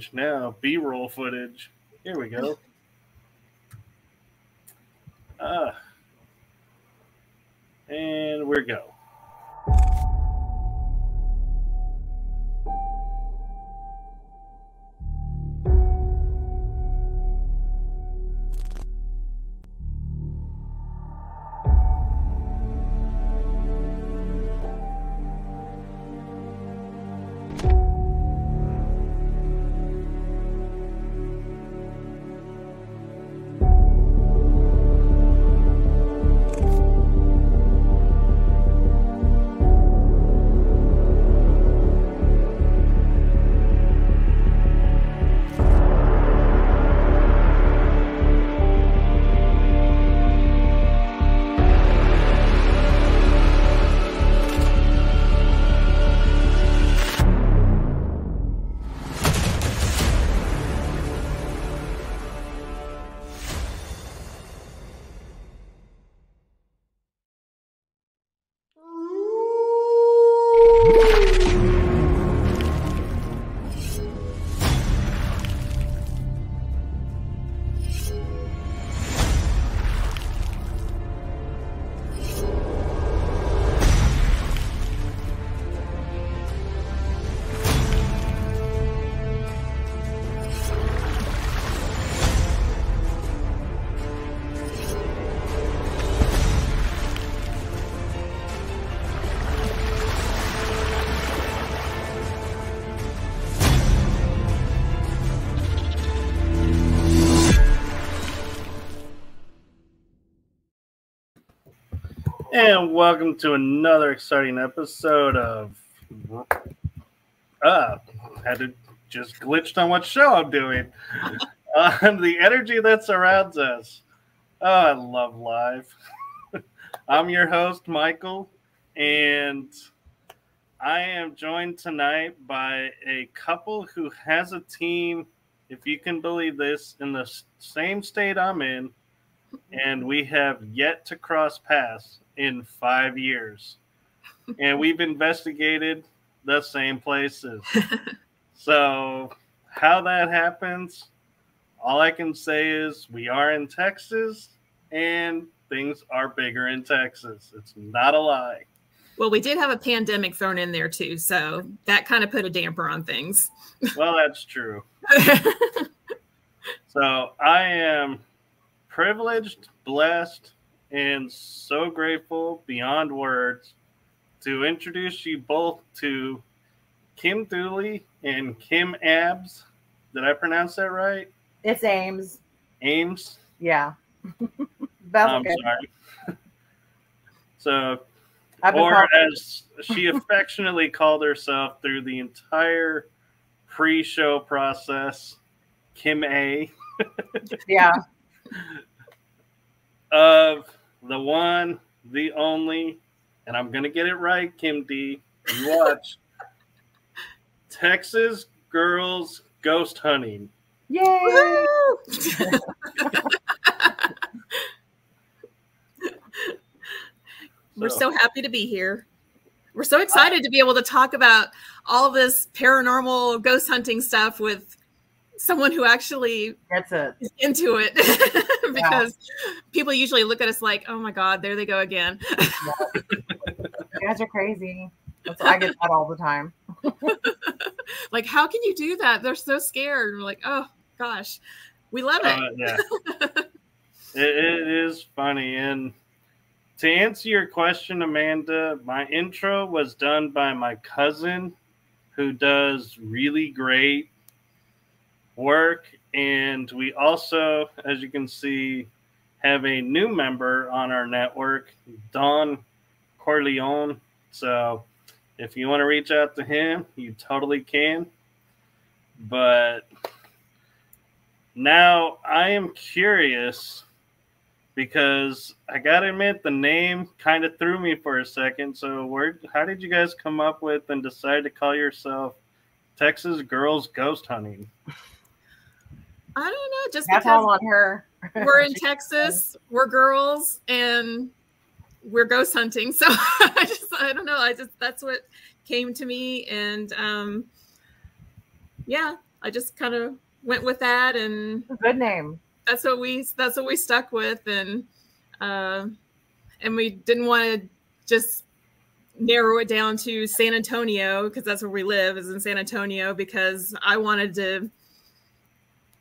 footage now, B-roll footage. Here we go. And we go. And welcome to another exciting episode of had to just glitched on what show I'm doing. The energy that surrounds us. Oh, I love live. I'm your host, Michael, and I am joined tonight by a couple who has a team, if you can believe this, in the same state I'm in, and we have yet to cross paths in 5 years. And we've investigated the same places. So how that happens, all I can say is we are in Texas and things are bigger in Texas. It's not a lie. Well, we did have a pandemic thrown in there too, so that kind of put a damper on things. Well, that's true. So I am privileged, blessed, and so grateful beyond words to introduce you both to Kim Dooley and Kim Abs. Did I pronounce that right? It's Ames. Ames? Yeah. I'm sorry. So, or as she affectionately called herself through the entire pre-show process, Kim A. Yeah. Of the one, the only, and I'm going to get it right, Kim D. You watch. Texas Girls Ghost Hunting. Yay! We're so happy to be here. We're so excited to be able to talk about all of this paranormal ghost hunting stuff with someone who actually is into it. Because people usually look at us like, oh my God, there they go again. You guys are crazy. I get that all the time. Like, how can you do that? They're so scared. We're like, oh gosh, we love it. Yeah. It is funny. And to answer your question, Amanda, my intro was done by my cousin who does really great work. And we also, as you can see, have a new member on our network, Don Corleone. So if you want to reach out to him, you totally can. But now I am curious because I got to admit the name kind of threw me for a second. So how did you guys come up with and decide to call yourself Texas Girls Ghost Hunting? I don't know. Just that's because all on her. We're in Texas, we're girls, and we're ghost hunting. So I don't know. That's what came to me. And yeah, I just kind of went with that, and good name. That's what we stuck with, and we didn't want to just narrow it down to San Antonio, because that's where we live, is in San Antonio, because I wanted to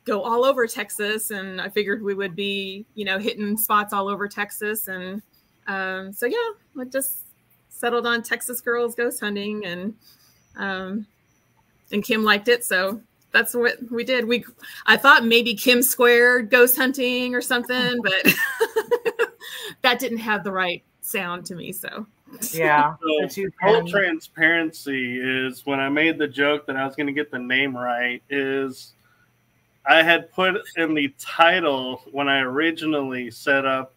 go all over Texas, and I figured we would be, hitting spots all over Texas. And so yeah, I just settled on Texas Girls Ghost Hunting, and Kim liked it, so that's what we did. I thought maybe Kim Squared Ghost Hunting or something, but that didn't have the right sound to me. So yeah. So full transparency is when I made the joke that I was going to get the name right, is I had put in the title when I originally set up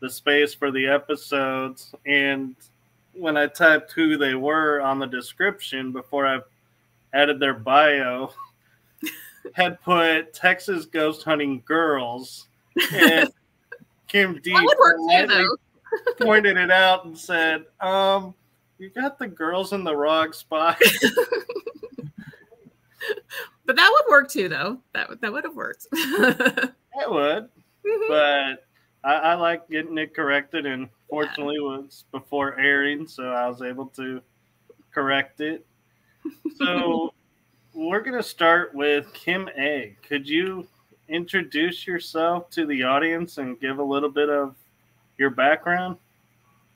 the space for the episodes, and when I typed who they were on the description before I added their bio, had put Texas Ghost Hunting Girls, and Kim D pointed it out and said, you got the girls in the wrong spot. But that would work too, though. That would have worked. It would. But I like getting it corrected, and fortunately it was before airing, so I was able to correct it. So we're going to start with Kim A. Could you introduce yourself to the audience and give a little bit of your background?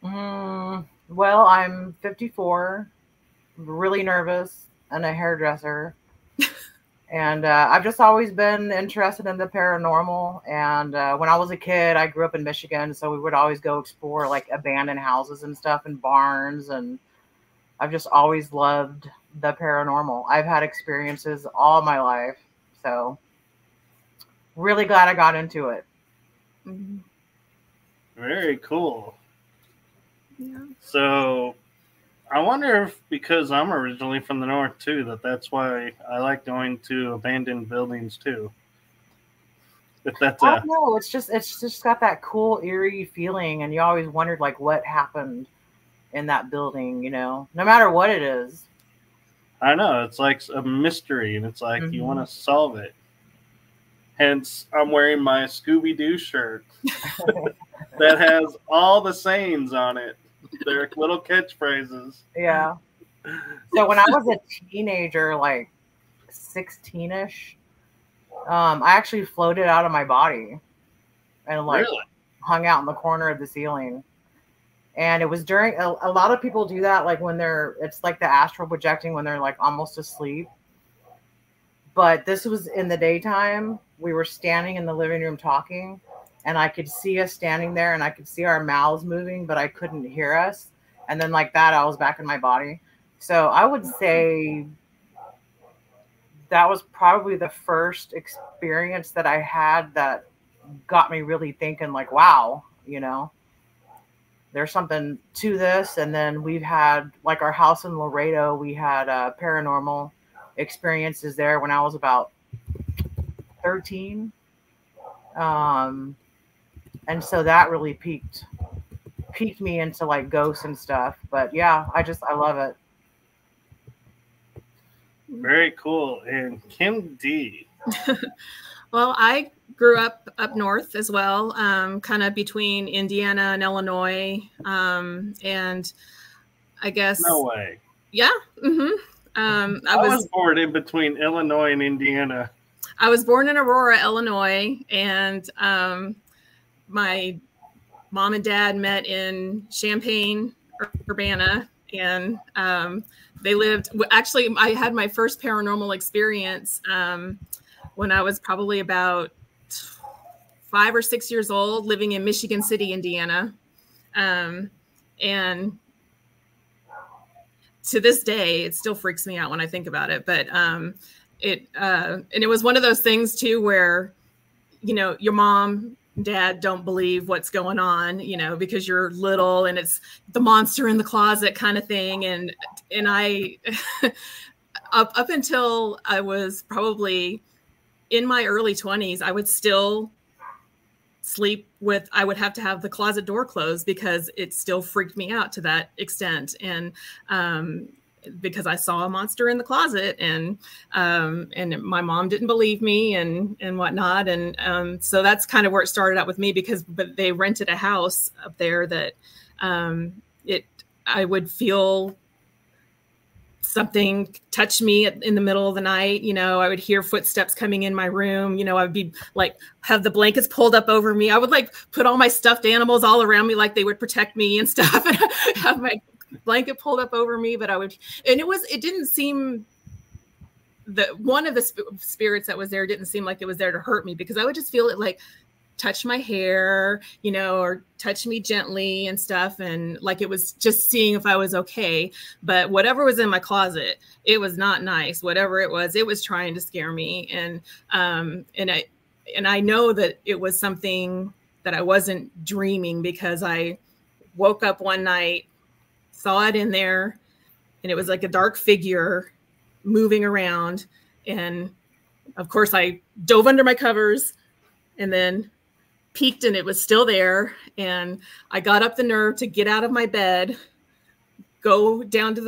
Well, I'm 54, really nervous, and a hairdresser. And I've just always been interested in the paranormal. And when I was a kid, I grew up in Michigan, so we would always go explore like abandoned houses and stuff and barns. And I've just always loved the paranormal. I've had experiences all my life, so really glad I got into it. Very cool. Yeah. So I wonder if, because I'm originally from the north too, that's why I like going to abandoned buildings too. If that's I don't know. It's just got that cool eerie feeling, and you always wondered like what happened in that building, no matter what it is. I know, it's like a mystery, and it's like you want to solve it. Hence, I'm wearing my Scooby-Doo shirt that has all the sayings on it. They're little catchphrases. Yeah. So when I was a teenager, like 16-ish, I actually floated out of my body and hung out in the corner of the ceiling. And it was during a lot of people do that, like when it's like the astral projecting when they're like almost asleep. But this was in the daytime. We were standing in the living room talking, and I could see us standing there, and I could see our mouths moving, but I couldn't hear us. And then like that, I was back in my body. So I would say that was probably the first experience that I had that got me really thinking like, wow, there's something to this. And then we've had like our house in Laredo, we had paranormal experiences there when I was about 13. And so that really piqued me into like ghosts and stuff. But yeah, I love it. Very cool. And Kim D. Well, I grew up north as well, kind of between Indiana and Illinois. And I guess. No way. Yeah. Mm-hmm. I was born in between Illinois and Indiana. I was born in Aurora, Illinois, and my mom and dad met in Champaign, Urbana, and they lived. Actually, I had my first paranormal experience when I was probably about 5 or 6 years old, living in Michigan City, Indiana, and to this day, it still freaks me out when I think about it. But and it was one of those things too, where your mom, dad don't believe what's going on, because you're little and it's the monster in the closet kind of thing. And I, up until I was probably in my early 20s, I would still sleep I would have to have the closet door closed because it still freaked me out to that extent. And because I saw a monster in the closet, and my mom didn't believe me and whatnot. And so that's kind of where it started out with me, but they rented a house up there that I would feel something touch me in the middle of the night. I would hear footsteps coming in my room. I would be like, have the blankets pulled up over me. I would like put all my stuffed animals all around me, like they would protect me and stuff, and have my blanket pulled up over me. But it didn't seem that one of the spirits that was there didn't seem like it was there to hurt me, because I would just feel it like touch my hair, or touch me gently and stuff. And like, it was just seeing if I was okay. But whatever was in my closet, it was not nice. Whatever it was trying to scare me. And I know that it was something that I wasn't dreaming, because I woke up one night, saw it in there, and it was like a dark figure moving around. And of course I dove under my covers and then peeked, and it was still there. And I got up the nerve to get out of my bed, go down to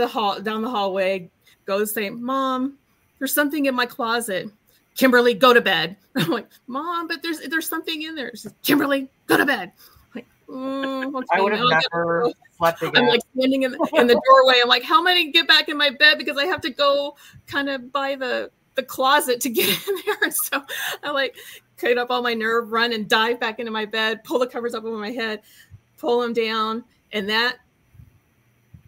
down the hallway, go say, "Mom, there's something in my closet." "Kimberly, go to bed." I'm like, "Mom, but there's something in there." She says, "Kimberly, go to bed." I'm like, okay, I would have never slept again. I'm like standing in the doorway. I'm like, how am I going to get back in my bed, because I have to go kind of by the closet to get in there. And so I like cut up all my nerve, run and dive back into my bed, pull the covers up over my head, pull them down, and that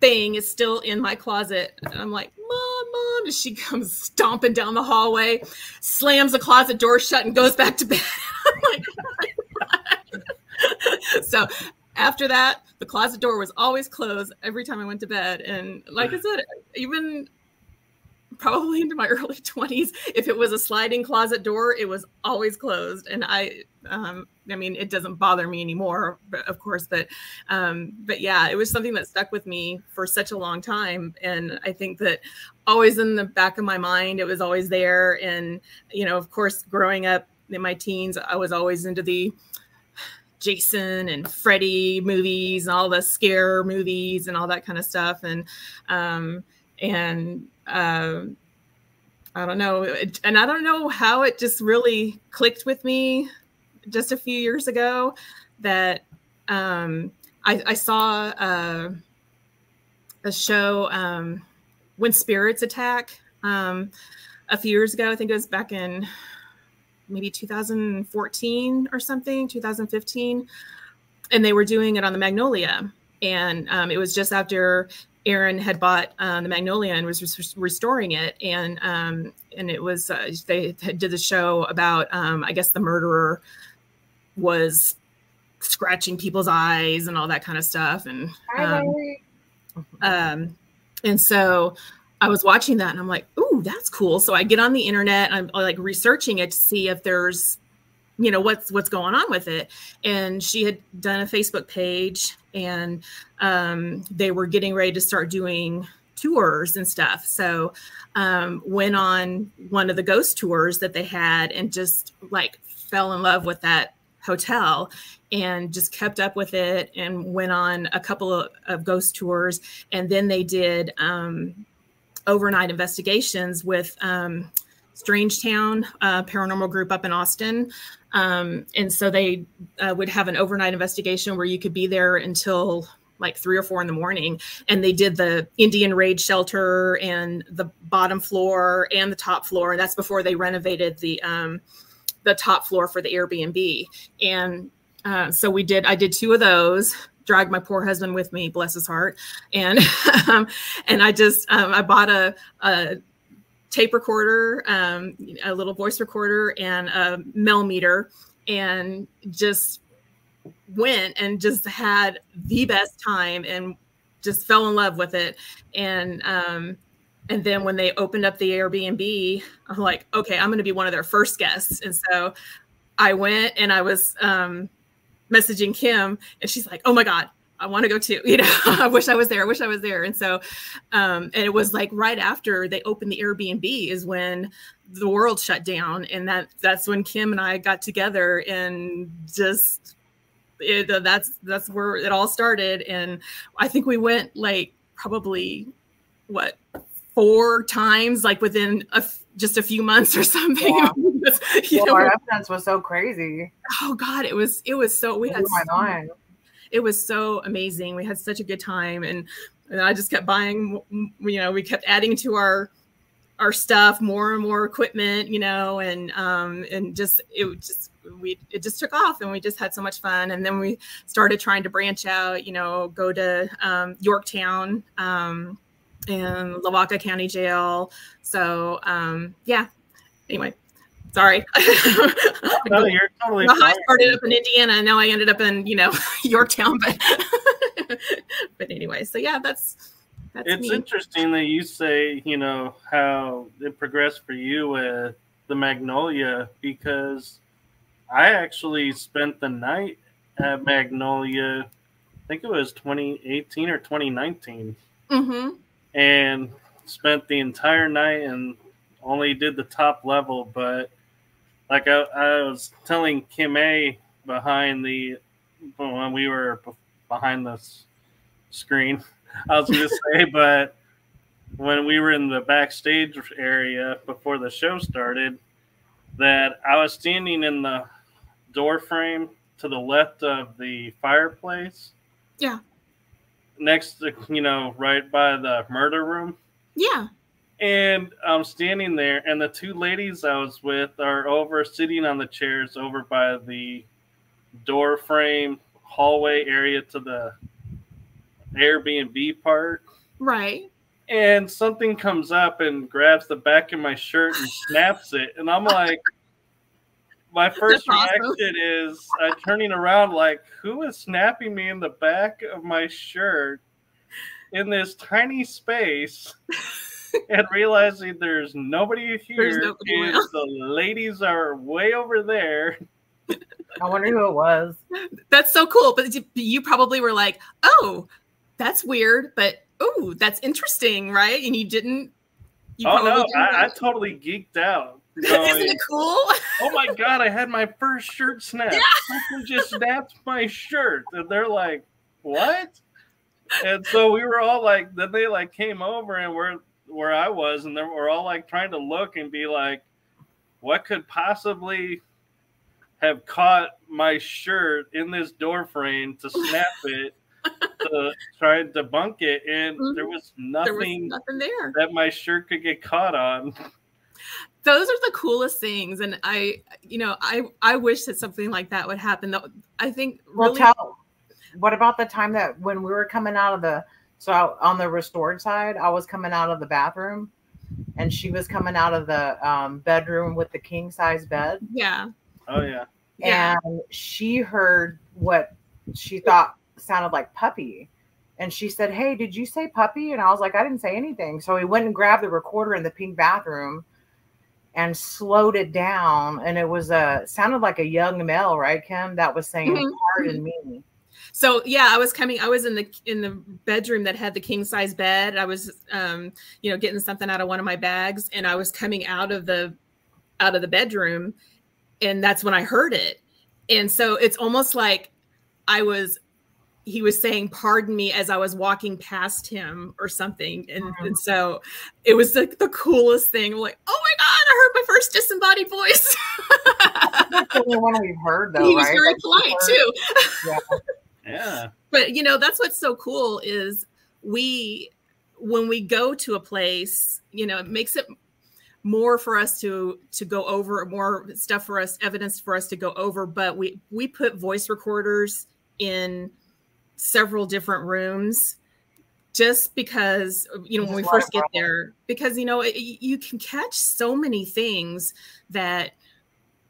thing is still in my closet. And I'm like, "Mom," and she comes stomping down the hallway, slams the closet door shut, and goes back to bed. I'm like, so after that, the closet door was always closed every time I went to bed. And like I said, even probably into my early 20s, if it was a sliding closet door, it was always closed. And I mean, it doesn't bother me anymore, of course, but yeah, it was something that stuck with me for such a long time. And I think that always in the back of my mind, it was always there. And, of course, growing up in my teens, I was always into the Jason and Freddy movies and all the scare movies and all that kind of stuff. And I don't know. And I don't know how it just really clicked with me just a few years ago that I saw a show, When Spirits Attack, a few years ago. I think it was back in maybe 2014 or something, 2015. And they were doing it on the Magnolia. And it was just after Aaron had bought the Magnolia and was restoring it. And it was, they did the show about, I guess the murderer was scratching people's eyes and all that kind of stuff. And so I was watching that and I'm like, ooh, that's cool. So I get on the internet and I'm like researching it to see if there's, what's going on with it. And she had done a Facebook page, and they were getting ready to start doing tours and stuff. So went on one of the ghost tours that they had and just like fell in love with that hotel and just kept up with it and went on a couple of ghost tours. And then they did overnight investigations with Strangetown paranormal group up in Austin. And so they would have an overnight investigation where you could be there until like 3 or 4 in the morning. And they did the Indian raid shelter and the bottom floor and the top floor. And that's before they renovated the top floor for the Airbnb. And so I did 2 of those, dragged my poor husband with me, bless his heart. And, and I bought a tape recorder, a little voice recorder, and a millimeter, and just went and just had the best time and just fell in love with it. And then when they opened up the Airbnb, I'm like, okay, I'm going to be one of their first guests. And so I went and I was messaging Kim, and she's like, oh my God, I want to go too. I wish I was there. And so, and it was like right after they opened the Airbnb is when the world shut down. And that's when Kim and I got together, and just, that's where it all started. And I think we went like probably what, 4 times, like within just a few months or something. Yeah. You know, our evidence was so crazy. Oh God, it was so, we had it was so amazing. We had such a good time, and I just kept buying, you know, we kept adding to our stuff, more and more equipment, you know, and it just took off, and we just had so much fun. And then we started trying to branch out, you know, go to Yorktown and Lavaca County Jail. So yeah. Anyway, sorry. No, you're totally fine. I started up in Indiana, and now I ended up in, you know, Yorktown. But anyway, so yeah, that's it's interesting that you say, you know, how it progressed for you with the Magnolia, because I actually spent the night at Magnolia, I think it was 2018 or 2019, and spent the entire night and only did the top level. But like I was telling Kim A when we were behind the screen, I was going to say, but when we were in the backstage area before the show started, that I was standing in the door frame to the left of the fireplace. Yeah. Next to, you know, right by the murder room. Yeah. And I'm standing there, and the 2 ladies I was with are over sitting on the chairs over by the door frame hallway area to the Airbnb part. Right. And something comes up and grabs the back of my shirt and snaps it. And I'm like, my first reaction is I'm turning around like, who is snapping me in the back of my shirt in this tiny space? And realizing there's nobody here, and the ladies are way over there. I wonder who it was. That's so cool. But you probably were like, oh, that's weird, but oh, that's interesting, right? And you didn't. I totally geeked out. Isn't it cool? Oh my God, I had my first shirt snapped. Someone just snapped my shirt. And they're like, what? And so we were all like, then they like came over and where I was, and then we're all like trying to look and be like, what could possibly have caught my shirt in this door frame to snap it to try and debunk it? And there was nothing there that my shirt could get caught on. Those are the coolest things, and I wish that something like that would happen. I think. Really, what about the time that when we were coming out of on the restored side, I was coming out of the bathroom, and she was coming out of the bedroom with the king size bed. Yeah. Oh yeah. And she heard what she thought sounded like puppy. And she said, hey, did you say puppy? And I was like, I didn't say anything. So we went and grabbed the recorder in the pink bathroom and slowed it down. And it was sounded like a young male, right, Kim? That was saying, pardon me. So yeah, I was in the bedroom that had the king size bed. I was, getting something out of one of my bags, and I was coming out of the bedroom, and that's when I heard it. And so it's almost like he was saying, pardon me, as I was walking past him or something. And so it was like the coolest thing. I'm like, oh my God, I heard my first disembodied voice. That's the only one we've heard, though, he was very polite too. Yeah. Yeah. But that's what's so cool is when we go to a place, it makes it more for us to go over, more stuff for us, evidence for us to go over. But we put voice recorders in several different rooms just because, when we first get there, because, you can catch so many things that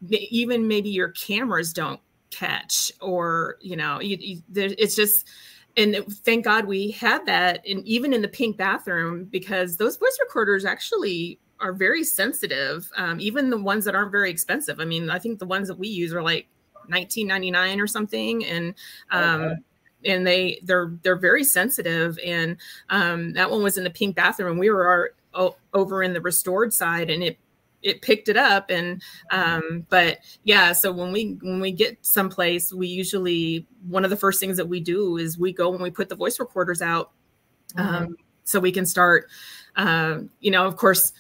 even maybe your cameras don't catch, or, it's just, and thank God we had that. And even in the pink bathroom, because those voice recorders actually are very sensitive. Even the ones that aren't very expensive. I mean, I think the ones that we use are like $19.99 or something. And, and they're very sensitive. And that one was in the pink bathroom. We were over in the restored side, and it picked it up. And but yeah, so when we get someplace, we usually, one of the first things that we do is we go and we put the voice recorders out. so we can start. Of course,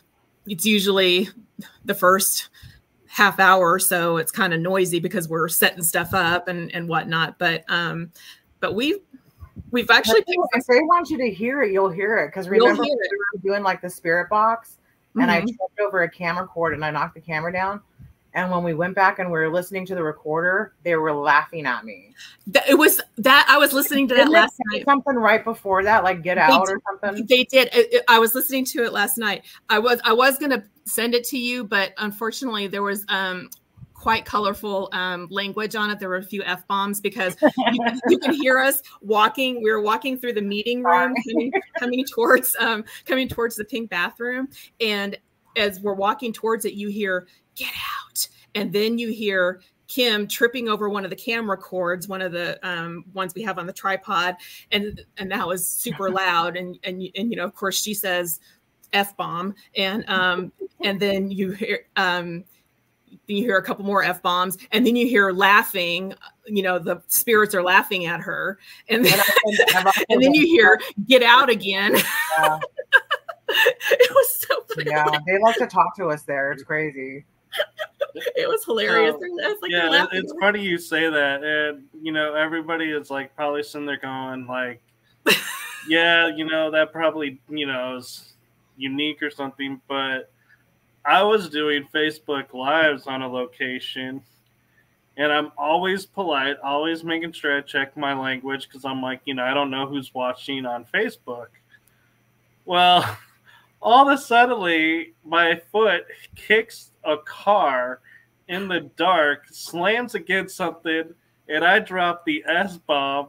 it's usually the first half hour or so. It's kind of noisy because we're setting stuff up and whatnot. But we've actually if they want you to hear it, you'll hear it. Because remember, we were doing like the spirit box, and I tripped over a camera cord and I knocked the camera down. And when we went back and we were listening to the recorder, they were laughing at me. It was that I was listening to that last night. Something right before that, like Get Out or something. They did. I was listening to it last night. I was going to send it to you, but unfortunately there was quite colorful language on it. There were a few F-bombs because you can hear us walking. We were walking through the meeting room, coming towards the pink bathroom. And as we're walking towards it, you hear, "Get out." And then you hear Kim tripping over one of the camera cords, one of the ones we have on the tripod. And that was super loud. And of course she says F-bomb. And then you hear a couple more F-bombs, and then you hear laughing, the spirits are laughing at her. And then, and then you hear "Get out" again. Yeah. It was so funny. Yeah, they like to talk to us there. It's crazy. It was hilarious. It's funny you say that. And, everybody is like probably sitting there going like, yeah, that probably, is unique or something. But I was doing Facebook Lives on a location, and I'm always polite, always making sure I check my language because I'm like, I don't know who's watching on Facebook. Well, all of a sudden, my foot kicks a car in the dark, slams against something, and I drop the S-bomb.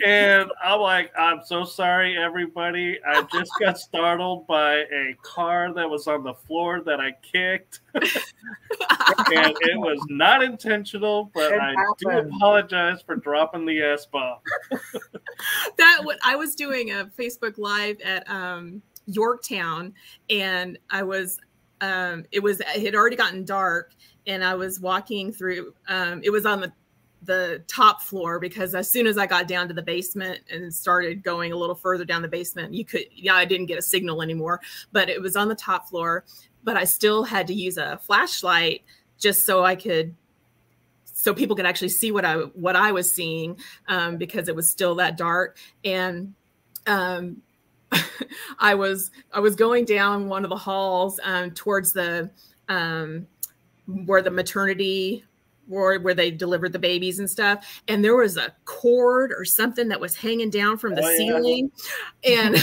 And I'm like, I'm so sorry, everybody. I just got startled by a car that was on the floor that I kicked. And it was not intentional, but I do apologize for dropping the S-bomb. I was doing a Facebook Live at Yorktown, and I was it had already gotten dark, and I was walking through it was on the top floor, because as soon as I got down to the basement and started going a little further down the basement, I didn't get a signal anymore, but it was on the top floor. But I still had to use a flashlight just so people could actually see what I was seeing, because it was still that dark. And I was going down one of the halls towards the where the maternity ward, where they delivered the babies and stuff, and there was a cord or something that was hanging down from the ceiling. And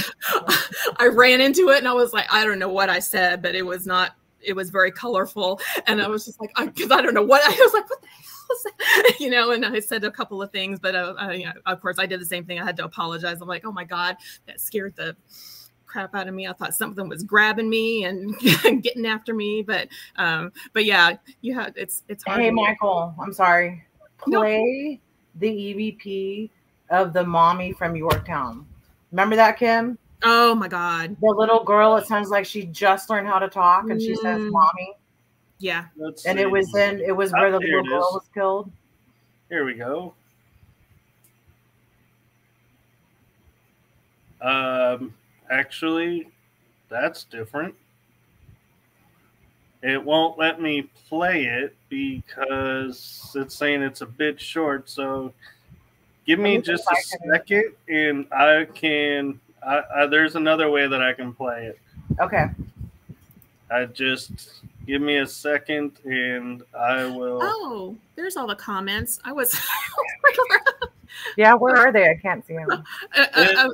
I ran into it, and I was like, I don't know what I said, but it was very colorful, and I was just like, because I don't know what I was like, what the hell is that? And I said a couple of things, but of course I did the same thing. I had to apologize. I'm like, oh my God, that scared the crap out of me. I thought something was grabbing me and getting after me, but yeah, it's hard. Hey, Michael, I'm sorry. Play the EVP of the mommy from Yorktown. Remember that, Kim? Oh my God. The little girl, it sounds like she just learned how to talk, and she says mommy. Yeah. And it was where the little girl was killed. Here we go. Actually, that's different. It won't let me play it because it's saying it's a bit short. So give me just a second, and I can. There's another way that I can play it. Okay. Just give me a second, and I will. Oh, there's all the comments. I was. Yeah, where are they? I can't see them.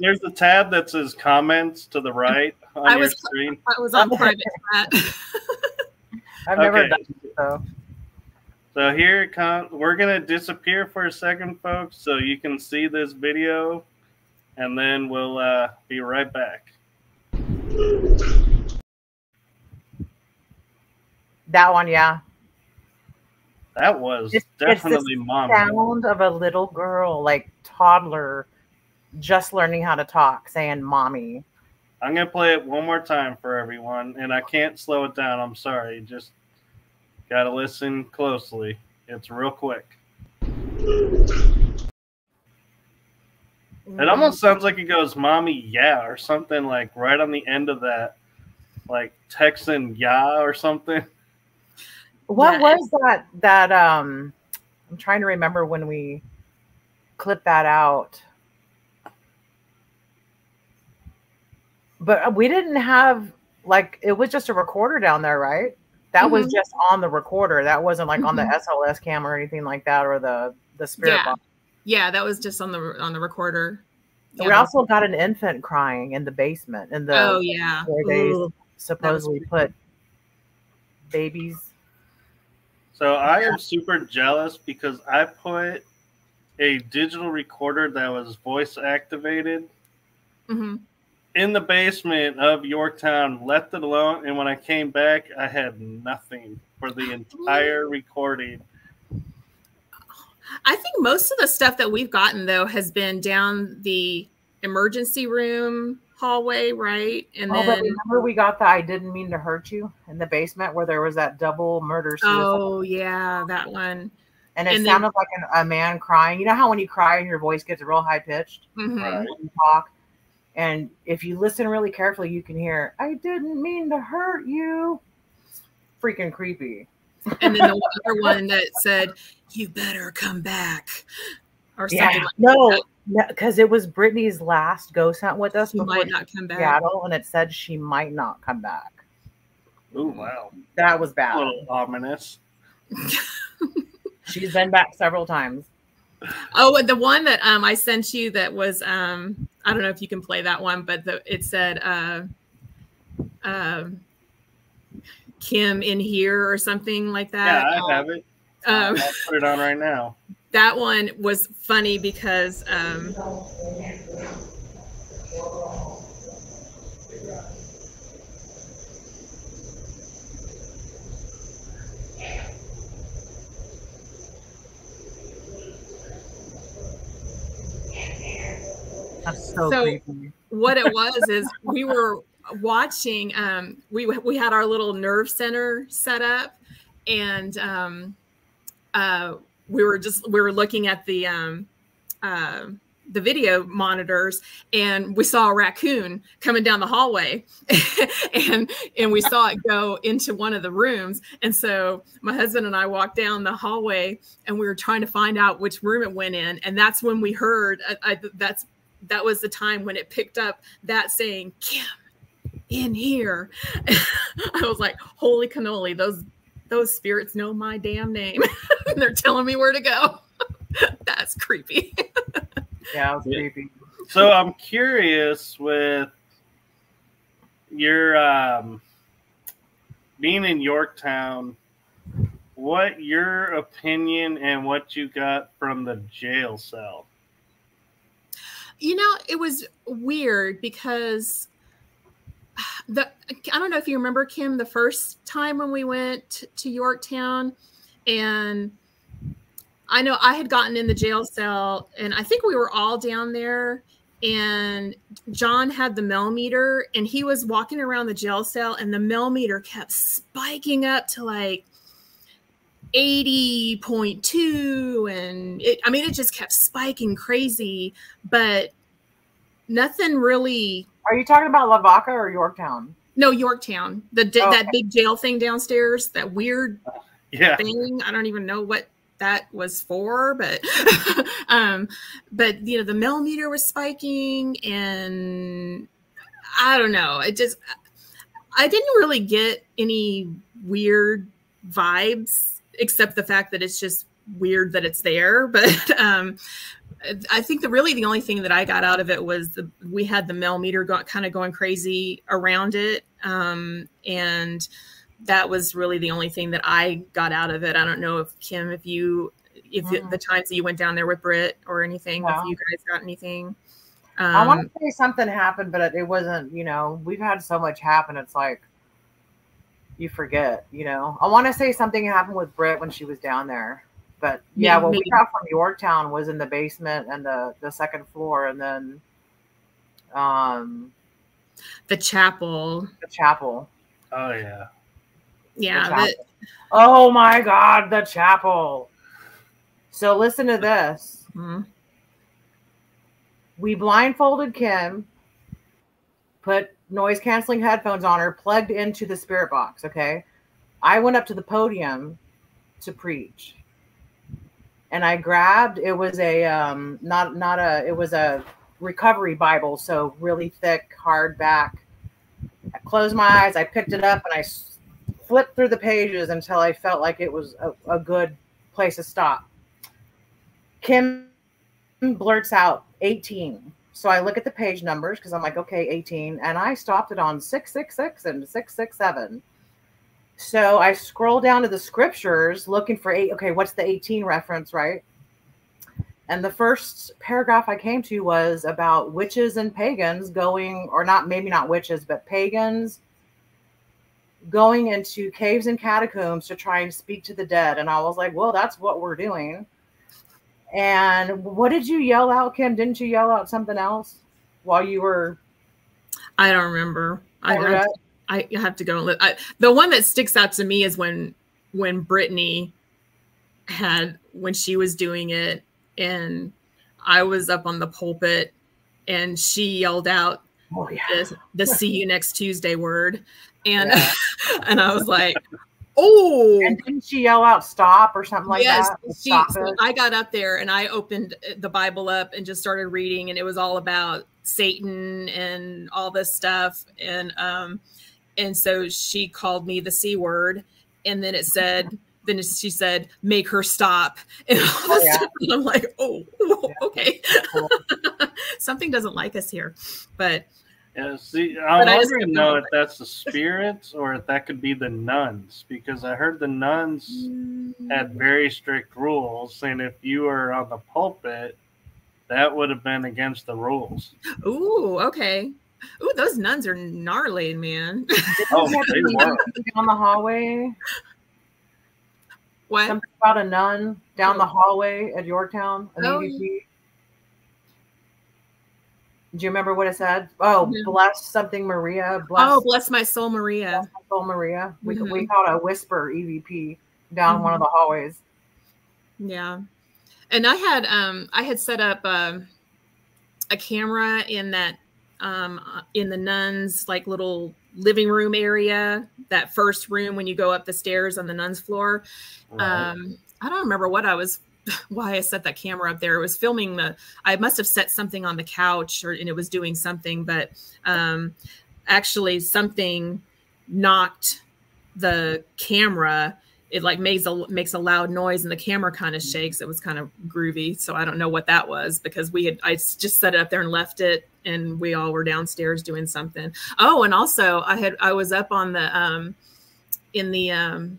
There's a tab that says comments to the right on your screen. I was on private chat. I've never done it, though. So here it comes. We're going to disappear for a second, folks, so you can see this video, and then we'll be right back. That one, yeah. That was definitely mommy. Sound of a little girl, like toddler, just learning how to talk, saying mommy. I'm going to play it one more time for everyone, and I can't slow it down. I'm sorry. Just got to listen closely. It's real quick. It almost sounds like it goes "mommy, yeah" or something, like right on the end of that, like Texan "yeah" or something. What was that? I'm trying to remember when we clipped that out. But we didn't have, like, it was just a recorder down there, right? That was just on the recorder. That wasn't like on the SLS cam or anything like that, or the Spirit box. Yeah, that was just on the recorder. Yeah, we also got an infant crying in the basement where they supposedly put babies. So I am super jealous because I put a digital recorder that was voice activated in the basement of Yorktown, left it alone, and when I came back, I had nothing for the entire recording. I think most of the stuff that we've gotten, though, has been down the emergency room hallway, right? And then, but remember we got the "I didn't mean to hurt you" in the basement where there was that double murder suicide. Oh, yeah, that one. And it sounded like a man crying. You know how when you cry and your voice gets real high pitched when you talk? And if you listen really carefully, you can hear, "I didn't mean to hurt you." It's freaking creepy. And then the other one that said, "You better come back," or something like that. No, because it was Brittany's last ghost hunt with us. She might not come back. Seattle, and it said she might not come back. Oh, wow. That was bad. A little ominous. She's been back several times. Oh, the one that I sent you that was I don't know if you can play that one, but it said Kim in here or something like that. Yeah, I have it. I'll put it on right now. That one was funny because that's so creepy. What it was is we were watching we had our little nerve center set up, and we were looking at the video monitors, and we saw a raccoon coming down the hallway and we saw it go into one of the rooms. And so my husband and I walked down the hallway, and we were trying to find out which room it went in. And that's when we heard that was the time when it picked up that saying, "Kim in here." I was like, holy cannoli, those spirits know my damn name. They're telling me where to go. That's creepy. Yeah, it was creepy. So I'm curious, with your being in Yorktown, what your opinion and what you got from the jail cell? You know, it was weird because I don't know if you remember, Kim, the first time when we went to Yorktown, and I know I had gotten in the jail cell, and I think we were all down there, and John had the millimeter, and he was walking around the jail cell, and the millimeter kept spiking up to like 80.2, and it just kept spiking crazy, but nothing really. Are you talking about Lavaca or Yorktown? No, Yorktown. That big jail thing downstairs, that weird thing. I don't even know what that was for, but but the millimeter was spiking, and I don't know. I didn't really get any weird vibes, except the fact that it's just weird that it's there. But I think the only thing that I got out of it was we had the millimeter kind of going crazy around it. And that was really the only thing that I got out of it. I don't know if Kim, the times that you went down there with Britt or anything, if you guys got anything. I want to say something happened, but it wasn't, we've had so much happen. It's like, you forget, I want to say something happened with Britt when she was down there, but what we got from Yorktown was in the basement and the second floor. And then, the chapel. Oh yeah. Yeah. Oh my God, the chapel. So listen to this. Mm-hmm. We blindfolded Kim, put noise canceling headphones on her, plugged into the spirit box. Okay. I went up to the podium to preach, and I grabbed, it was a, it was a recovery Bible. So really thick, hardback. I closed my eyes. I picked it up and I flipped through the pages until I felt like it was a good place to stop. Kim blurts out 18. So I look at the page numbers because I'm like, okay, 18. And I stopped it on 666 and 667. So I scroll down to the scriptures looking for 8. Okay, what's the 18 reference, right? And the first paragraph I came to was about witches and pagans going, or not, maybe not witches, but pagans going into caves and catacombs to try and speak to the dead. And I was like, well, that's what we're doing. And what did you yell out, Kim? Didn't you yell out something else while you were? I don't remember. I have to go and look. The one that sticks out to me is when Brittany when she was doing it, and I was up on the pulpit, and she yelled out the "see you next Tuesday" word, and and I was like, oh. And didn't she yell out "stop" or something like that? So I got up there and I opened the Bible up and just started reading, and it was all about Satan and all this stuff, and so she called me the C word, and then it said. Then she said, "Make her stop." And all stuff, and I'm like, oh, okay. Something doesn't like us here. But yeah, see, I'm wondering though if that's the spirits or if that could be the nuns, because I heard the nuns had very strict rules, and if you were on the pulpit, that would have been against the rules. Ooh, okay. Ooh, those nuns are gnarly, man. Oh, they were. Down the hallway. What? Something about a nun down the hallway at Yorktown, an EVP. Do you remember what it said? Oh, bless something Maria. Bless my soul, Maria. Bless my soul, Maria. We called a whisper EVP down one of the hallways. Yeah, and I had set up a camera in that in the nuns' like little living room area, that first room when you go up the stairs on the nuns' floor. Right. I don't remember why I set that camera up there. It was filming I must have set something on the couch and it was doing something, but actually something knocked the camera. It like makes a loud noise and the camera kind of shakes. It was kind of groovy. So I don't know what that was, because I just set it up there and left it, and we all were downstairs doing something. Oh, and also I was up on the in the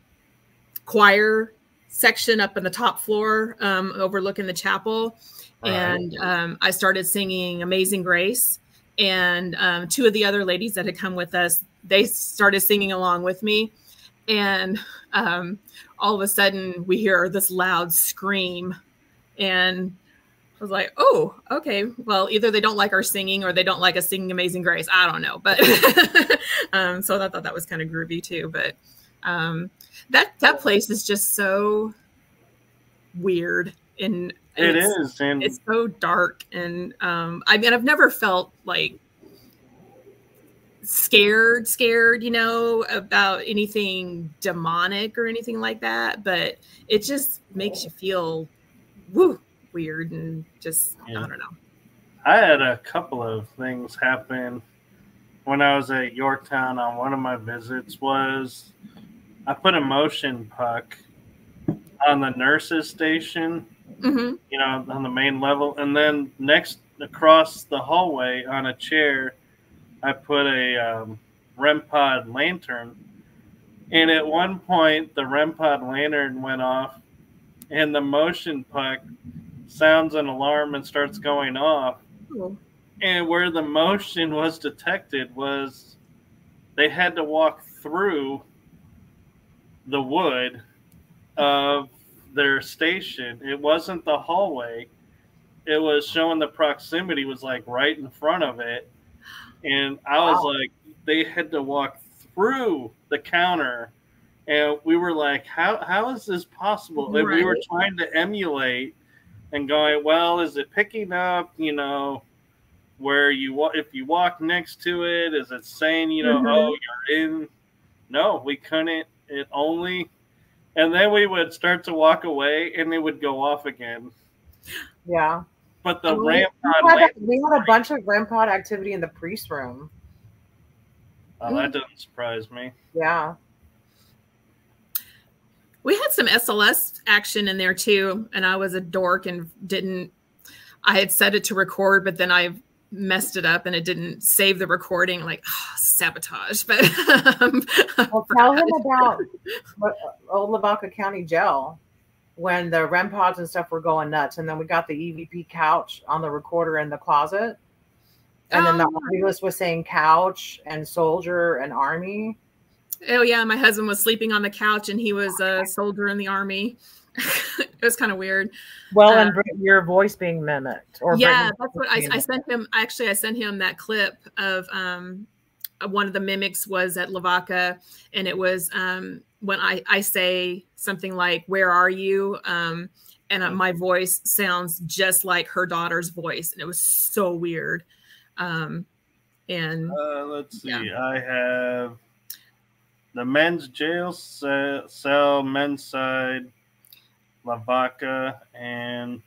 choir section up in the top floor, overlooking the chapel. Right. And I started singing Amazing Grace, and two of the other ladies that had come with us, they started singing along with me. And all of a sudden we hear this loud scream, and I was like, oh, okay. Well, either they don't like our singing or they don't like us singing Amazing Grace. I don't know. But so I thought that was kind of groovy too. But that place is just so weird, and it's so dark. And I mean, I've never felt like scared, about anything demonic or anything like that, but it just makes you feel weird and just I don't know. I had a couple of things happen when I was at Yorktown on one of my visits. Was I put a motion puck on the nurses station, on the main level, and then next across the hallway on a chair I put a REM pod lantern, and at one point the REM pod lantern went off, and the motion puck sounds an alarm and starts going off. Cool. And where the motion was detected was they had to walk through the wood of their station. It wasn't the hallway. It was showing the proximity was like right in front of it. And I was like, they had to walk through the counter. And we were like, how is this possible? Right. And we were trying to emulate and going, well, is it picking up, where if you walk next to it, is it saying, you know, oh, you're in? No, we couldn't. It only, and then we would start to walk away, and it would go off again. Yeah. But the REM pod, we had a bunch of REM pod activity in the priest room. Oh, that doesn't surprise me. Yeah. We had some SLS action in there too, and I was a dork and I had set it to record, but then I messed it up and it didn't save the recording. Like, sabotage. But well, tell him about Old Lavaca County Jail when the REM pods and stuff were going nuts, and then we got the EVP couch on the recorder in the closet, and then the audiolist was saying couch and soldier and army. Oh yeah, my husband was sleeping on the couch and he was a soldier in the army. It was kind of weird. Well, and your voice being mimicked. Or yeah, that's what I sent him. Actually, I sent him that clip of one of the mimics was at Lavaca, and it was when I say something like, "Where are you?" And my voice sounds just like her daughter's voice, and it was so weird. And let's see, yeah. I have the men's jail cell, men's side, Lavaca, and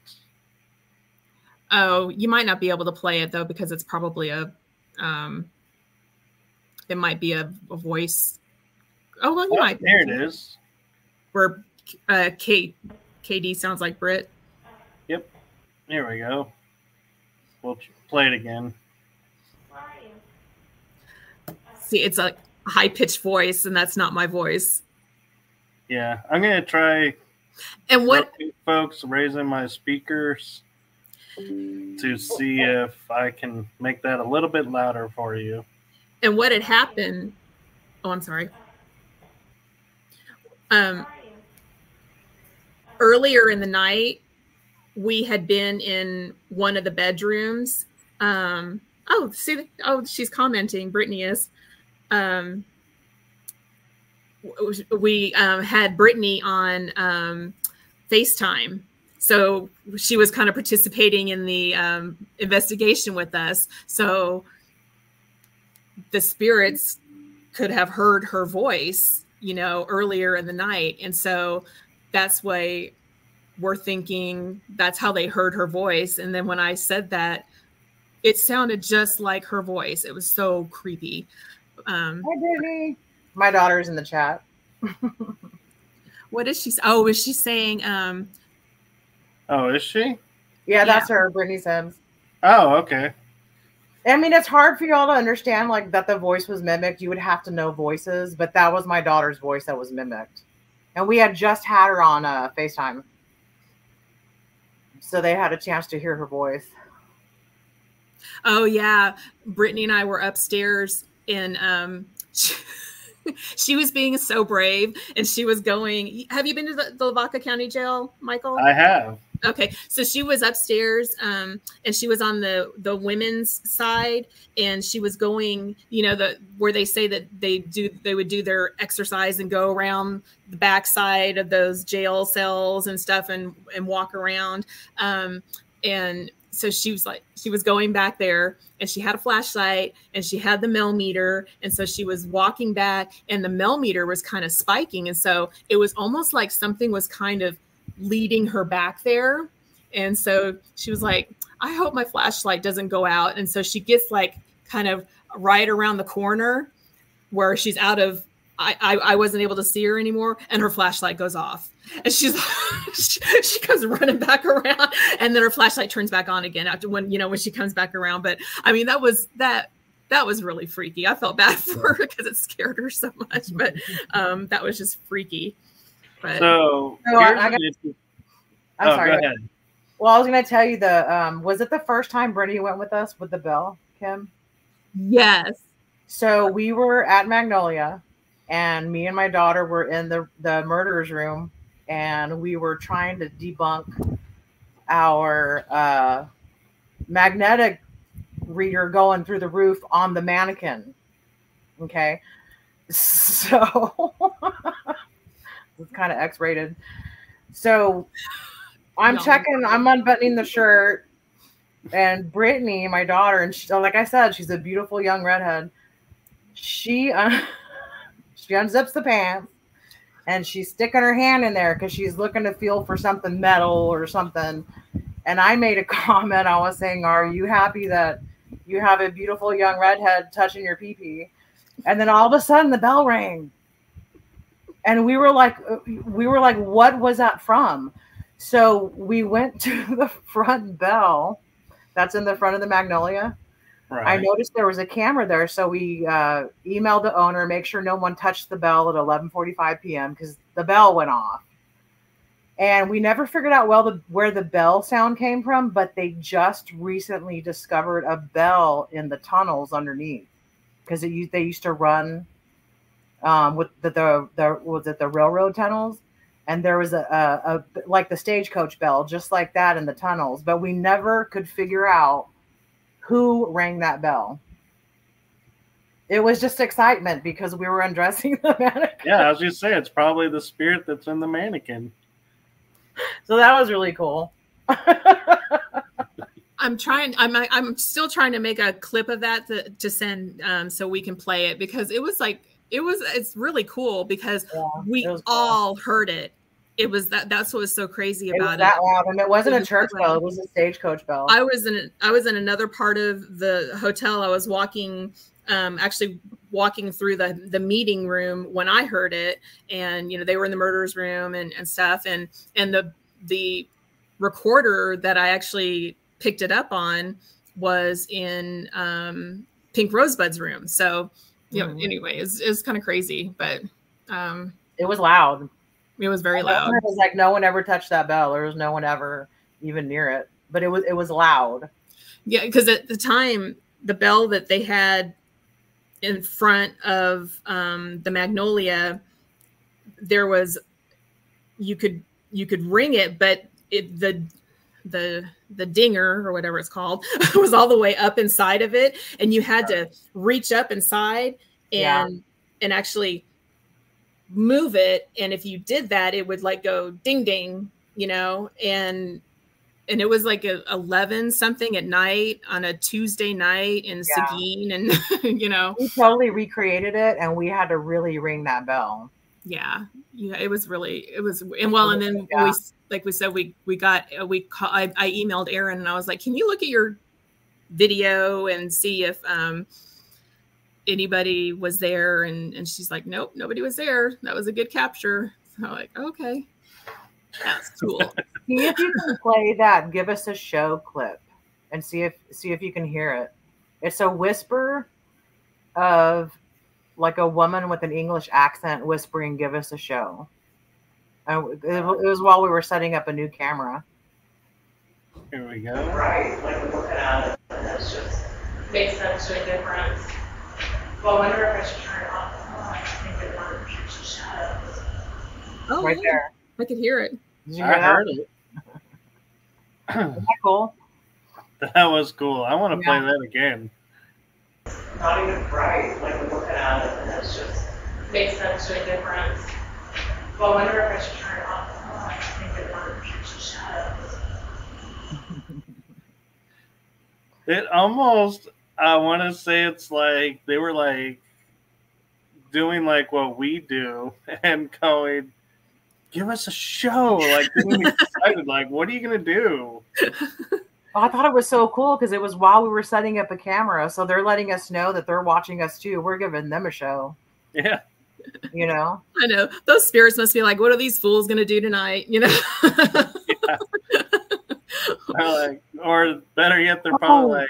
oh, you might not be able to play it though because it's probably a it might be a voice. Oh well, you might. There it is. Where KD sounds like Brit. Yep. There we go. We'll play it again. See, it's a high-pitched voice, and that's not my voice. Yeah, I'm gonna try. And what, folks, raising my speakers to see if I can make that a little bit louder for you. And what had happened? Oh, I'm sorry. Earlier in the night, we had been in one of the bedrooms. Oh, see, she's commenting. Brittany is. We had Brittany on FaceTime. So she was kind of participating in the investigation with us. So the spirits could have heard her voice, you know, earlier in the night. And so that's why we're thinking that's how they heard her voice. And then when I said that, it sounded just like her voice. It was so creepy. Hi, Brittany. My daughter's in the chat. What is she? Oh, is she saying? Oh, is she? Yeah, that's her. Brittany Sims. Oh, okay. I mean, it's hard for y'all to understand like that the voice was mimicked. You would have to know voices, but that was my daughter's voice that was mimicked, and we had just had her on FaceTime, so they had a chance to hear her voice. Oh yeah, Brittany and I were upstairs and she was being so brave, and she was going. Have you been to the Lavaca County Jail, Michael? I have. Okay, so she was upstairs, and she was on the women's side, and she was going, you know, where they say that they would do their exercise and go around the backside of those jail cells and stuff, and walk around, and so she was going back there, and she had a flashlight and she had the millimeter. And so she was walking back, and the millimeter was kind of spiking. And so it was almost like something was kind of leading her back there. And so she was like, I hope my flashlight doesn't go out. And so she gets like kind of right around the corner where she's out of, I wasn't able to see her anymore, and her flashlight goes off, and she comes running back around, and then her flashlight turns back on again after when she comes back around. But I mean, that was really freaky. I felt bad for her because it scared her so much, but that was just freaky. But I'm sorry. Go ahead. Well, I was going to tell you was it the first time Brittany went with us with the bell, Kim? Yes. So we were at Magnolia, and me and my daughter were in the murderer's room, and we were trying to debunk our magnetic reader going through the roof on the mannequin. Okay. So it's kind of X-rated. So I'm checking, I'm unbuttoning the shirt, And Brittany, my daughter, and she, like I said, she's a beautiful young redhead. She unzips the pants and she's sticking her hand in there because she's looking to feel for something metal or something. And I made a comment. I was saying, "Are you happy that you have a beautiful young redhead touching your pee-pee?" And then all of a sudden the bell rang. And we were like, what was that from? So we went to the front bell that's in the front of the Magnolia. Right. I noticed there was a camera there. So we emailed the owner, make sure no one touched the bell at 11:45 p.m. because the bell went off. And we never figured out where the bell sound came from, but they just recently discovered a bell in the tunnels underneath because they used to run with the railroad tunnels, and there was a like the stagecoach bell just like that in the tunnels, but we never could figure out who rang that bell. It was just excitement because we were undressing the mannequin. Yeah, as you say, it's probably the spirit that's in the mannequin. So that was really cool. I'm still trying to make a clip of that to send so we can play it, because it's really cool because we all heard it. It was that's what was so crazy about it. That loud, and it wasn't a church bell; it was a stagecoach bell. I was in another part of the hotel. I was actually walking through the meeting room when I heard it, and they were in the murderer's room and stuff, and the recorder that I actually picked it up on was in Pink Rosebud's room. So anyway, it's kind of crazy, but it was loud. It was very loud. It was like no one ever touched that bell. There was no one ever even near it, but it was loud. Yeah, because at the time, the bell that they had in front of the Magnolia, there was you could ring it, but the dinger or whatever it's called was all the way up inside of it, and you had to reach up inside and actually move it, and if you did that, it would like go ding ding, and it was like 11 something at night on a Tuesday night in Seguin, and we totally recreated it, and we had to really ring that bell. Yeah, it was and then we, like we said, I emailed Erin and I was like, can you look at your video and see if anybody was there, and she's like, nope, nobody was there. That was a good capture. So I'm like, okay, that's cool. See if you can play that "Give Us a Show" clip and see if you can hear it. It's a whisper of like a woman with an English accent whispering, "Give us a show." And it was while we were setting up a new camera. Here we go. Right, like we're looking at it, and it just makes such a difference. Well, I wonder if I should turn it off. Oh, I think it works. Oh, right there. I could hear it. I heard it. Isn't that cool? That was cool. I want to play that again. Not even bright, like we're looking at it, and it just makes such a difference. Well, I wonder if I should turn it off. Oh, I think it works. It almost, I want to say it's like they were like doing like what we do and going, give us a show, like getting excited, like what are you gonna do? Well, I thought it was so cool because it was while we were setting up a camera, so they're letting us know that they're watching us too. We're giving them a show. Yeah. I know those spirits must be like, what are these fools gonna do tonight? Yeah. Like, or better yet, they're probably like,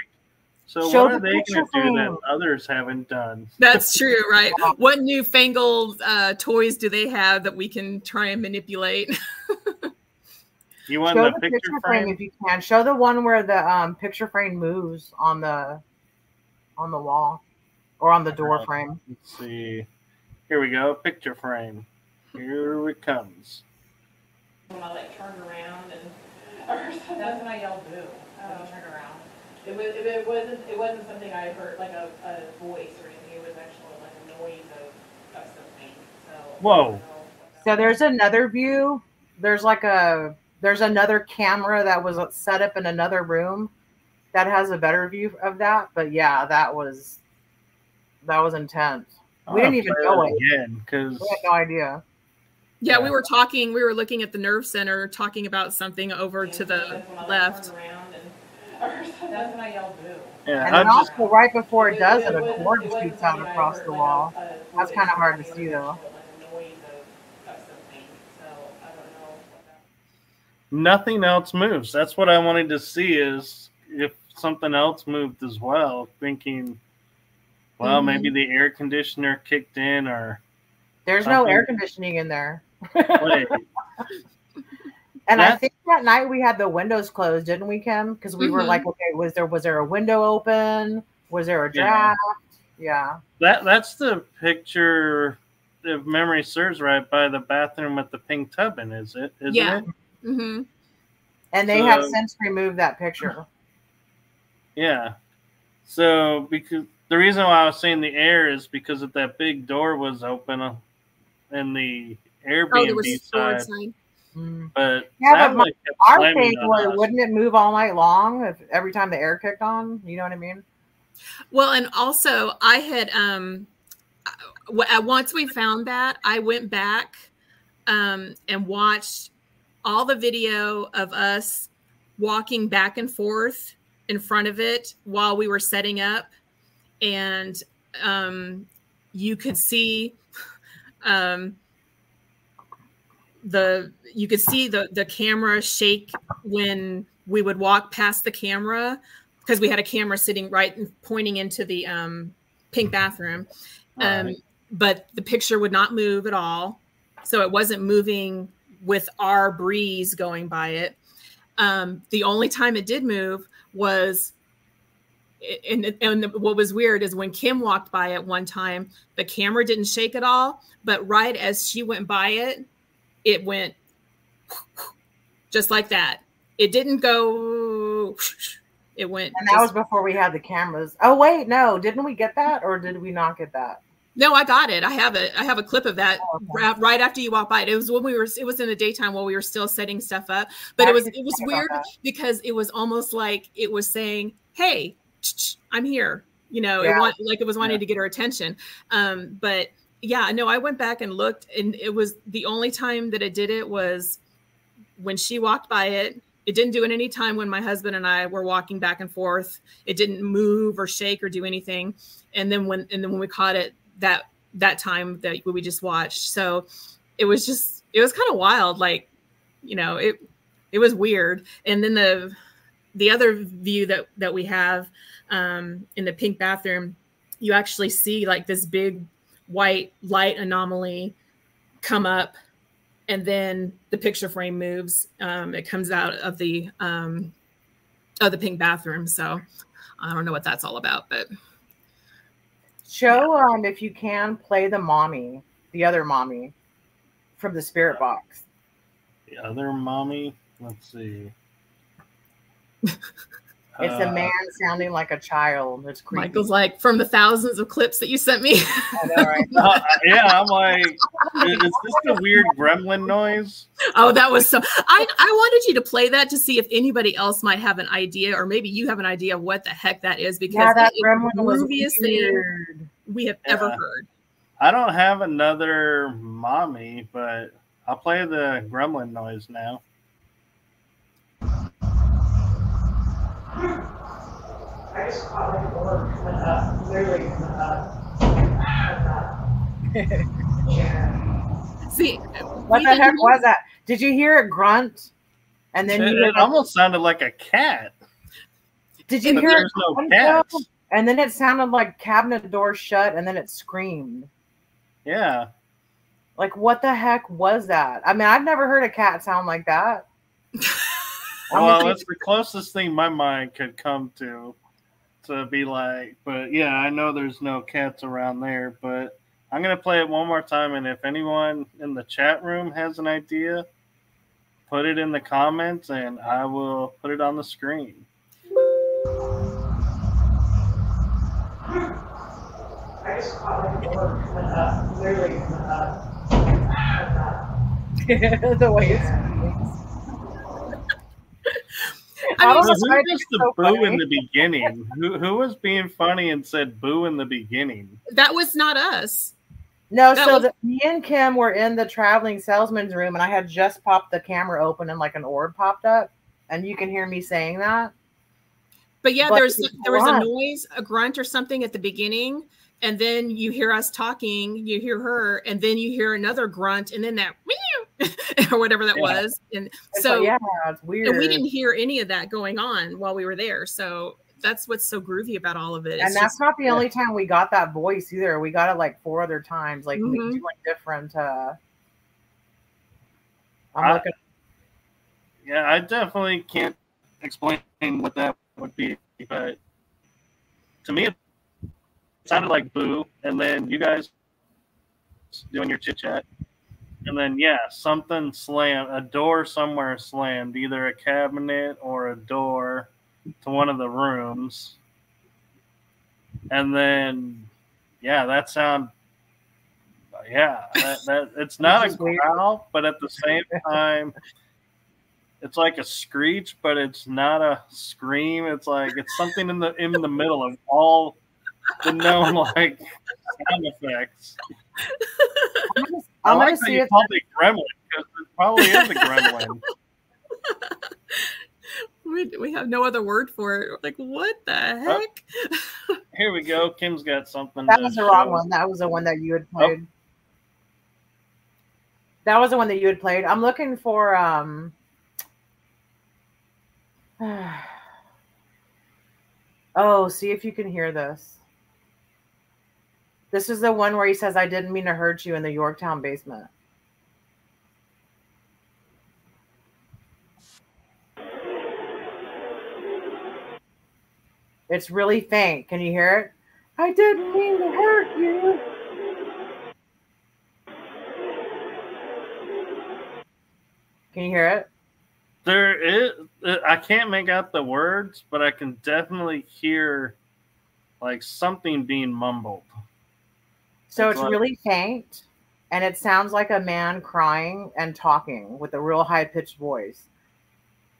so what are they going to do that others haven't done? That's true, right? What newfangled toys do they have that we can try and manipulate? You want the picture frame if you can. Show the one where the picture frame moves on the wall or on the door frame. Let's see. Here we go. Picture frame. Here it comes. When I like turned around and that's when I yelled boo. When I turned around. It wasn't something I heard like a voice or anything. It was actually like a noise of something. So whoa. So there's another view. There's another camera that was set up in another room that has a better view of that. But yeah, that was intense. We didn't even know it again because we had no idea. Yeah, we were talking. We were looking at the nerve center, talking about something over to the left. That's when I yelled boo. Yeah, and then also right before it does it, a cord shoots out across the wall. That's kind of hard to see though. Nothing else moves. That's what I wanted to see, is if something else moved as well. Thinking, well, maybe the air conditioner kicked in, or there's no air conditioning in there. And I think that night we had the windows closed, didn't we, Kim? Because we were like, okay, was there a window open? Was there a draft? Yeah. That's the picture, if memory serves right, by the bathroom with the pink tub in, is it? Isn't it? Mm-hmm. And they have since removed that picture. Yeah. So because the reason why I was saying the air is because if that big door was open in the Airbnb side. But yeah, but our thing was, wouldn't it move all night long if every time the air kicked on? You know what I mean? Well, and also I had once we found that, I went back and watched all the video of us walking back and forth in front of it while we were setting up, and you could see the camera shake when we would walk past the camera, because we had a camera sitting right and pointing into the pink bathroom. But the picture would not move at all. So it wasn't moving with our breeze going by it. The only time it did move was, and what was weird is when Kim walked by it one time, the camera didn't shake at all, but right as she went by it, it went just like that. It didn't go, it went. And that was before we had the cameras. Oh, wait, no. Didn't we get that, or did we not get that? No, I got it. I have a clip of that right after you walked by it. It was when it was in the daytime while we were still setting stuff up. But it was weird because it was almost like it was saying, hey, I'm here. You know, it was wanting to get her attention. But yeah, no, I went back and looked, and it was the only time that it did it was when she walked by it. It didn't do it any time when my husband and I were walking back and forth. It didn't move or shake or do anything. And then when we caught it that time that we just watched. So it was kind of wild. Like, you know, it was weird. And then the other view that we have in the pink bathroom, you actually see like this big white light anomaly come up, and then the picture frame moves. It comes out of the pink bathroom. So I don't know what that's all about, but show if you can play the other mommy from the spirit box. The other mommy, let's see. It's a man sounding like a child. It's creepy. Michael's like, from the thousands of clips that you sent me. I know, right? Yeah, I'm like, is this the weird gremlin noise? Oh, that was so. I wanted you to play that to see if anybody else might have an idea, or maybe you have an idea of what the heck that is, because that gremlin was the grooviest thing we have ever heard. I don't have another mommy, but I'll play the gremlin noise now. I just caught like a bird coming up, literally coming up. See, what the heck was that? Did you hear it grunt? And then it almost sounded like a cat. Did you hear it? No cats. And then it sounded like cabinet door shut, and then it screamed. Yeah. Like, what the heck was that? I mean, I've never heard a cat sound like that. Well, it's the closest thing my mind could come to be like, but yeah, I know there's no cats around there, but I'm going to play it one more time, and if anyone in the chat room has an idea, put it in the comments, and I will put it on the screen. I just caught like a bird coming up, literally coming up. The way it's I mean, who was the boo in the beginning? Who was being funny and said boo in the beginning? That was not us. No, so me and Kim were in the traveling salesman's room, and I had just popped the camera open, and like an orb popped up, and you can hear me saying that. But yeah, there was a noise, a grunt or something at the beginning, and then you hear us talking, you hear her, and then you hear another grunt, and then that or whatever that was. And so yeah, it's weird. And we didn't hear any of that going on while we were there. So that's what's so groovy about all of it. And that's not the only time we got that voice either. We got it like 4 other times, like doing different. I'm looking. Yeah, I definitely can't explain what that would be, but to me, it sounded like boo, and then you guys doing your chit chat, and then something slammed, a door somewhere slammed, either a cabinet or a door to one of the rooms. And then, that sound, that it's not a growl, but at the same time, it's like a screech, but it's not a scream. It's like it's something in the middle of all the known like sound effects. I like how you called it gremlin, because it probably is a gremlin. We have no other word for it. We're like, what the heck? Here we go. Kim's got something. That was the wrong one. That was the one that you had played. That was the one that you had played. I'm looking for see if you can hear this. This is the one where he says, "I didn't mean to hurt you," in the Yorktown basement. It's really faint. Can you hear it? I didn't mean to hurt you. Can you hear it? There is. I can't make out the words, but I can definitely hear like something being mumbled. So it's like, really faint, and it sounds like a man crying and talking with a real high-pitched voice.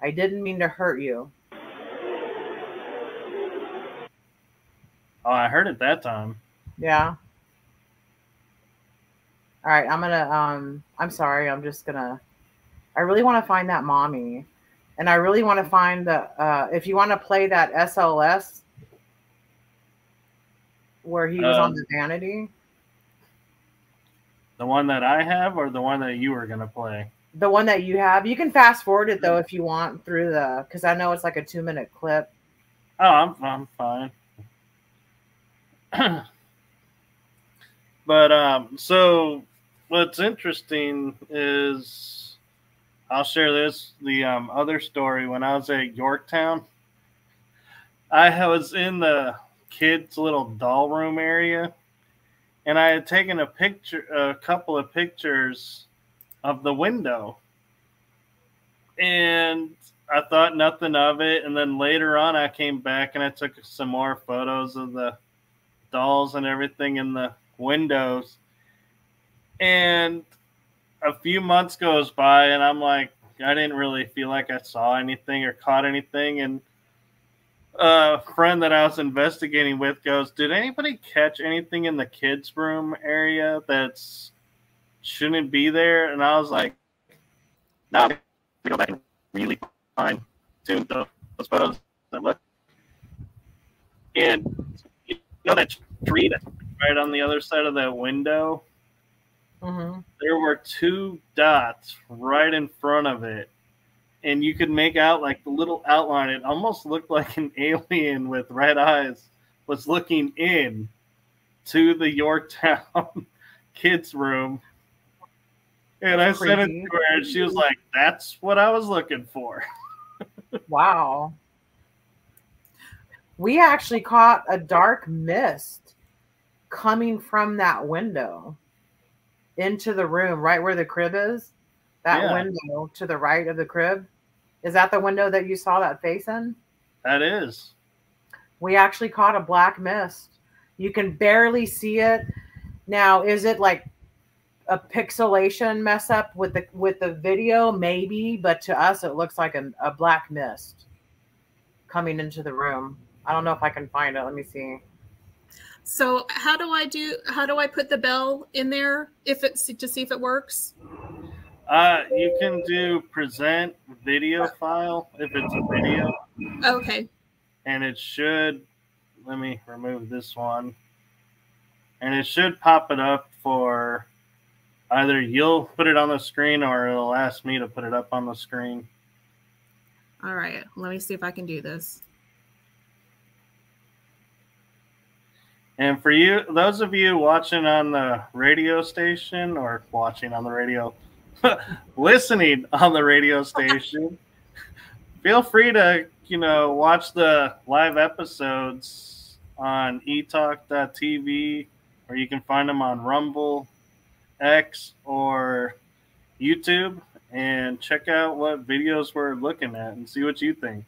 I didn't mean to hurt you. Oh, I heard it that time. Yeah. All right, I'm gonna. I'm sorry. I'm just gonna. I really want to find that mommy, and I really want to find the. If you want to play that SLS, where he was on the vanity. The one that I have, or the one that you were gonna play? The one that you have. You can fast forward it though if you want through the, because I know it's like a 2-minute clip. Oh, I'm fine. But so what's interesting is I'll share this. The other story, when I was at Yorktown, I was in the kids' little doll room area, and I had taken a couple of pictures of the window, and I thought nothing of it. And then later on, I came back and I took some more photos of the dolls and everything in the windows. And a few months goes by, and I'm like, I didn't really feel like I saw anything or caught anything. And a friend that I was investigating with goes, did anybody catch anything in the kids' room area that's shouldn't be there? And I was like, no, I'm go back and really fine tune those photos and look. And you know that tree that's right on the other side of that window? Mm-hmm. There were 2 dots right in front of it. And you could make out like the little outline. It almost looked like an alien with red eyes was looking in to the Yorktown kids' room. And I sent it to her, and she was like, that's what I was looking for. Wow. We actually caught a dark mist coming from that window into the room, right where the crib is. That window to the right of the crib. Is that the window that you saw that face in? That is. We actually caught a black mist. You can barely see it. Now, is it like a pixelation mess up with the video? Maybe, but to us, it looks like a black mist. coming into the room. I don't know if I can find it. Let me see. So how do I put the bell in there to see if it works? You can do present video file if it's a video. Okay. And it should, let me remove this one. And it should pop it up for either you'll put it on the screen or it'll ask me to put it up on the screen. All right. Let me see if I can do this. And for you, those of you watching on the radio station or watching on the radio, listening on the radio station, feel free to, watch the live episodes on etalk.tv, or you can find them on Rumble, X, or YouTube, and check out what videos we're looking at and see what you think.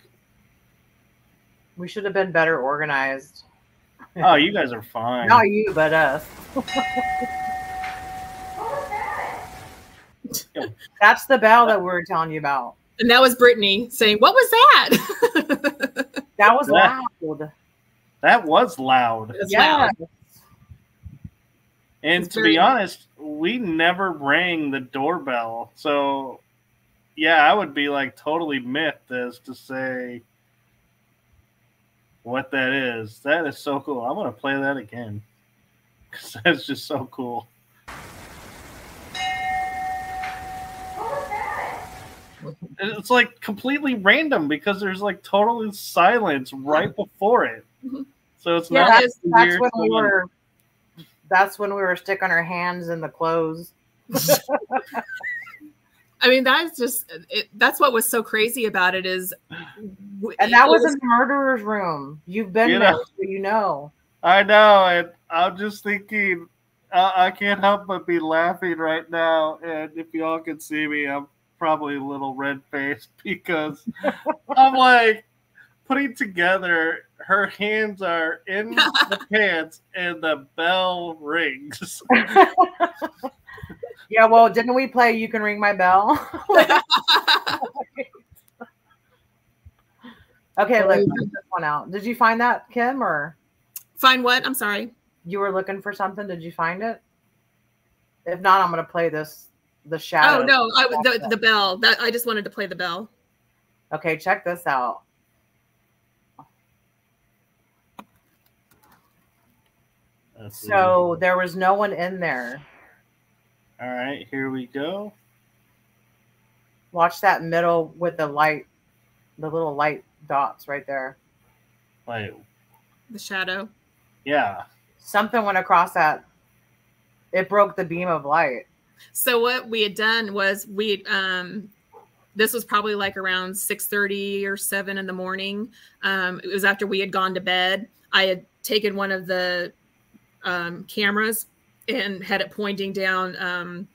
We should have been better organized. Oh, you guys are fine. Not you, but us. That's the bell that we were telling you about. And that was Brittany saying, "What was that?" That was loud. That was loud. Yeah. And to be honest, we never rang the doorbell. So, yeah, I would be like totally miffed as to say what that is. That is so cool. I want to play that again because that's just so cool. It's like completely random because there's like total silence right before it. So it's not. That's when we were sticking our hands in the clothes. I mean, that's what was so crazy about it is. And that was in the murderer's room. You've been there, so you know. I know, and I'm just thinking, I can't help but be laughing right now. And if y'all can see me, I'm probably a little red-faced because I'm like putting together. Her hands are in the pants, and the bell rings. Yeah, well, didn't we play You Can Ring My Bell? Okay, let's check this one out. Did you find that, Kim, or? Find what? I'm sorry. You were looking for something. Did you find it? If not, I'm going to play the shadow. Oh, no, the bell. I just wanted to play the bell. Okay, check this out. So there was no one in there. All right, here we go. Watch that middle with the light, the little light dots right there. Wait. The shadow. Yeah. Something went across that. It broke the beam of light. So what we had done was this was probably like around 6:30 or 7 in the morning. It was after we had gone to bed. I had taken one of the cameras and had it pointing down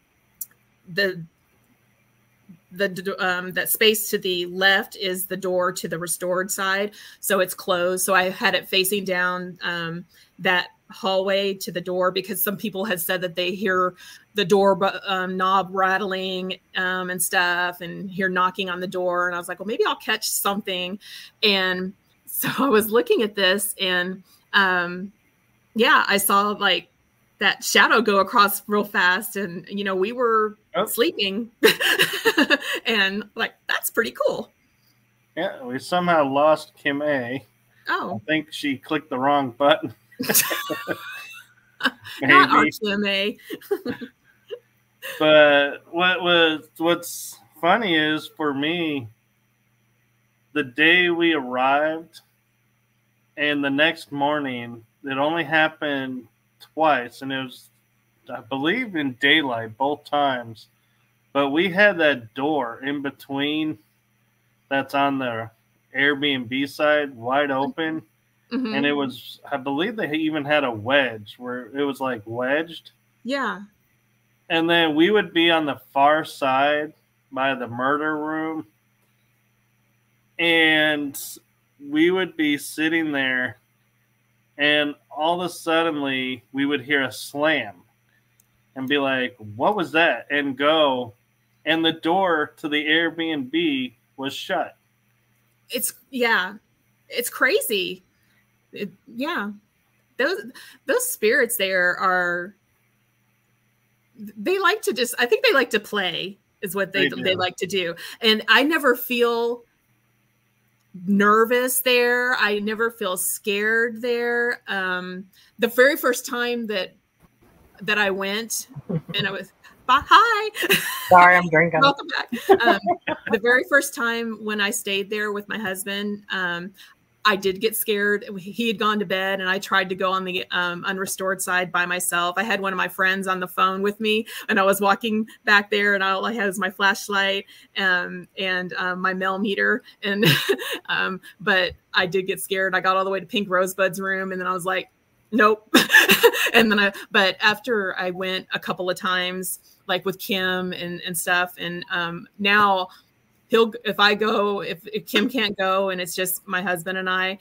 that space to the left is the door to the restored side. So it's closed. So I had it facing down that hallway to the door because some people had said that they hear the door knob rattling and stuff and hear knocking on the door. And I was like, well, maybe I'll catch something. And so I was looking at this and yeah, I saw like that shadow go across real fast and, we were sleeping and like, that's pretty cool. Yeah. We somehow lost Kim A. Oh, I think she clicked the wrong button. Not our Kim A. But what's funny is for me, the day we arrived and the next morning, it only happened twice, and it was, I believe, in daylight both times. But we had that door in between that's on the Airbnb side wide open. Mm-hmm. And it was, I believe they even had a wedge where it was like wedged. Yeah. And then we would be on the far side by the murder room. And we would be sitting there. And all of a sudden, we would hear a slam and be like, what was that? And go. And the door to the Airbnb was shut. Yeah. it's crazy. Yeah. Those spirits there are, they like to just, I think they like to play is what they like to do. And I never feel nervous there. I never feel scared there. The very first time that I went, and I was, hi. Sorry, I'm drinking. Welcome back. The very first time when I stayed there with my husband, I did get scared. He had gone to bed, and I tried to go on the unrestored side by myself. I had one of my friends on the phone with me, and I was walking back there, and all I had was my flashlight and my millimeter. And but I did get scared. I got all the way to Pink Rosebud's room, and then I was like, nope. And then but after I went a couple of times, like with Kim and stuff, and now if Kim can't go and it's just my husband and I,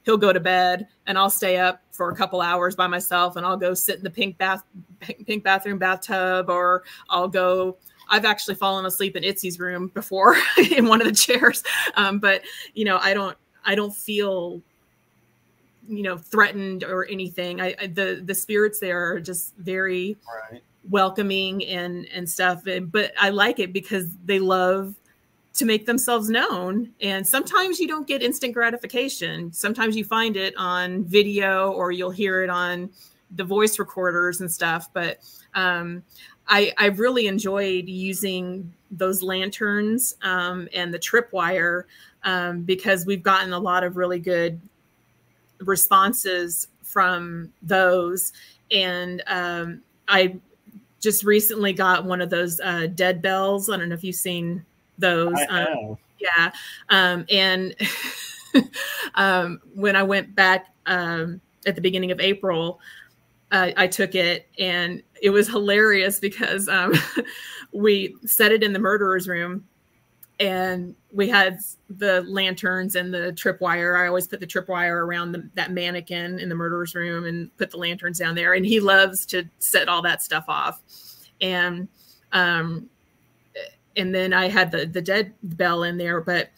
he'll go to bed and I'll stay up for a couple hours by myself, and I'll go sit in the pink bathroom bathtub, or I've actually fallen asleep in Itzy's room before in one of the chairs. But I don't feel, threatened or anything. The spirits there are just very welcoming and stuff. But I like it because they love to make themselves known. And sometimes you don't get instant gratification. Sometimes you find it on video, or you'll hear it on the voice recorders and stuff. But I really enjoyed using those lanterns and the tripwire because we've gotten a lot of really good responses from those. And I just recently got one of those dead bells. I don't know if you've seen those. Yeah. And when I went back at the beginning of April, I took it, and it was hilarious because we set it in the murderer's room, and we had the lanterns and the tripwire. I always put the tripwire around that mannequin in the murderer's room and put the lanterns down there. And he loves to set all that stuff off. And then I had the dead bell in there, but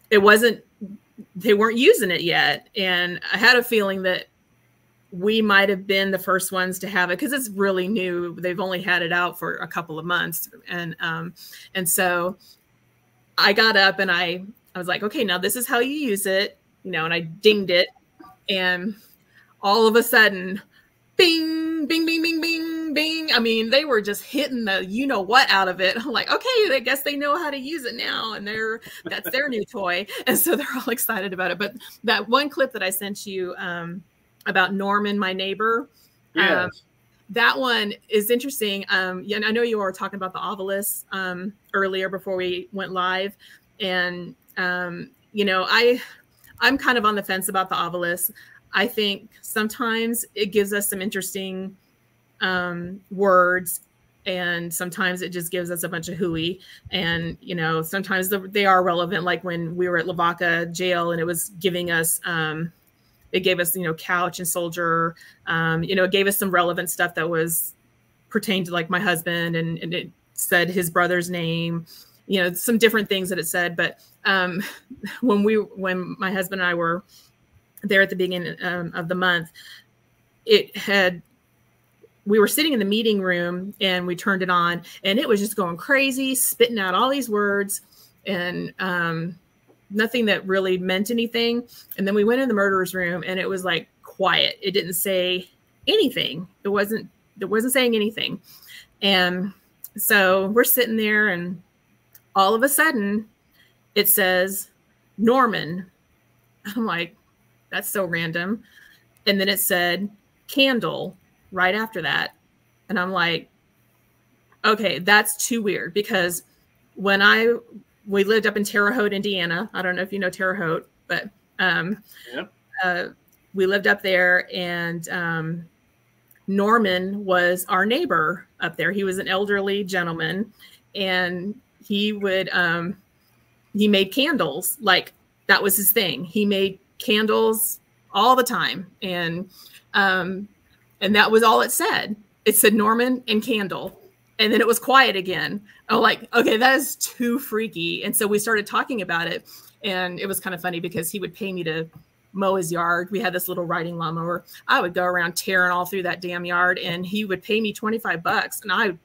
they weren't using it yet. And I had a feeling that we might have been the first ones to have it because it's really new. They've only had it out for a couple of months. And so I got up and I was like, okay, now this is how you use it, and I dinged it. And all of a sudden, bing, bing, bing, bing, bing, bing. I mean, they were just hitting the what out of it. I'm like, okay, I guess they know how to use it now, and that's their new toy. And so they're all excited about it. But that one clip that I sent you about Norman, my neighbor, that one is interesting. And I know you were talking about the obelisk earlier before we went live. And, I'm kind of on the fence about the obelisk. I think sometimes it gives us some interesting words, and sometimes it just gives us a bunch of hooey. And, sometimes they are relevant. Like when we were at Lavaca jail, and it was giving us, it gave us, couch and soldier, it gave us some relevant stuff that was pertained to like my husband, and it said his brother's name, some different things that it said. But when my husband and I were there at the beginning of the month, we were sitting in the meeting room, and we turned it on, and it was just going crazy, spitting out all these words, and nothing that really meant anything. And then we went in the murderer's room, and it was like quiet. It didn't say anything. It wasn't saying anything. And so we're sitting there, and all of a sudden it says Norman. I'm like, that's so random. And then it said candle right after that. And I'm like, okay, that's too weird, because when we lived up in Terre Haute, Indiana. I don't know if you know Terre Haute, but we lived up there, and Norman was our neighbor up there. He was an elderly gentleman, and he made candles. Like, that was his thing. He made candles all the time. And that was all it said. It said Norman and candle. And then it was quiet again. I'm like, okay, that is too freaky. And so we started talking about it. And it was kind of funny because he would pay me to mow his yard. We had this little riding lawnmower. I would go around tearing all through that damn yard, and he would pay me $25. And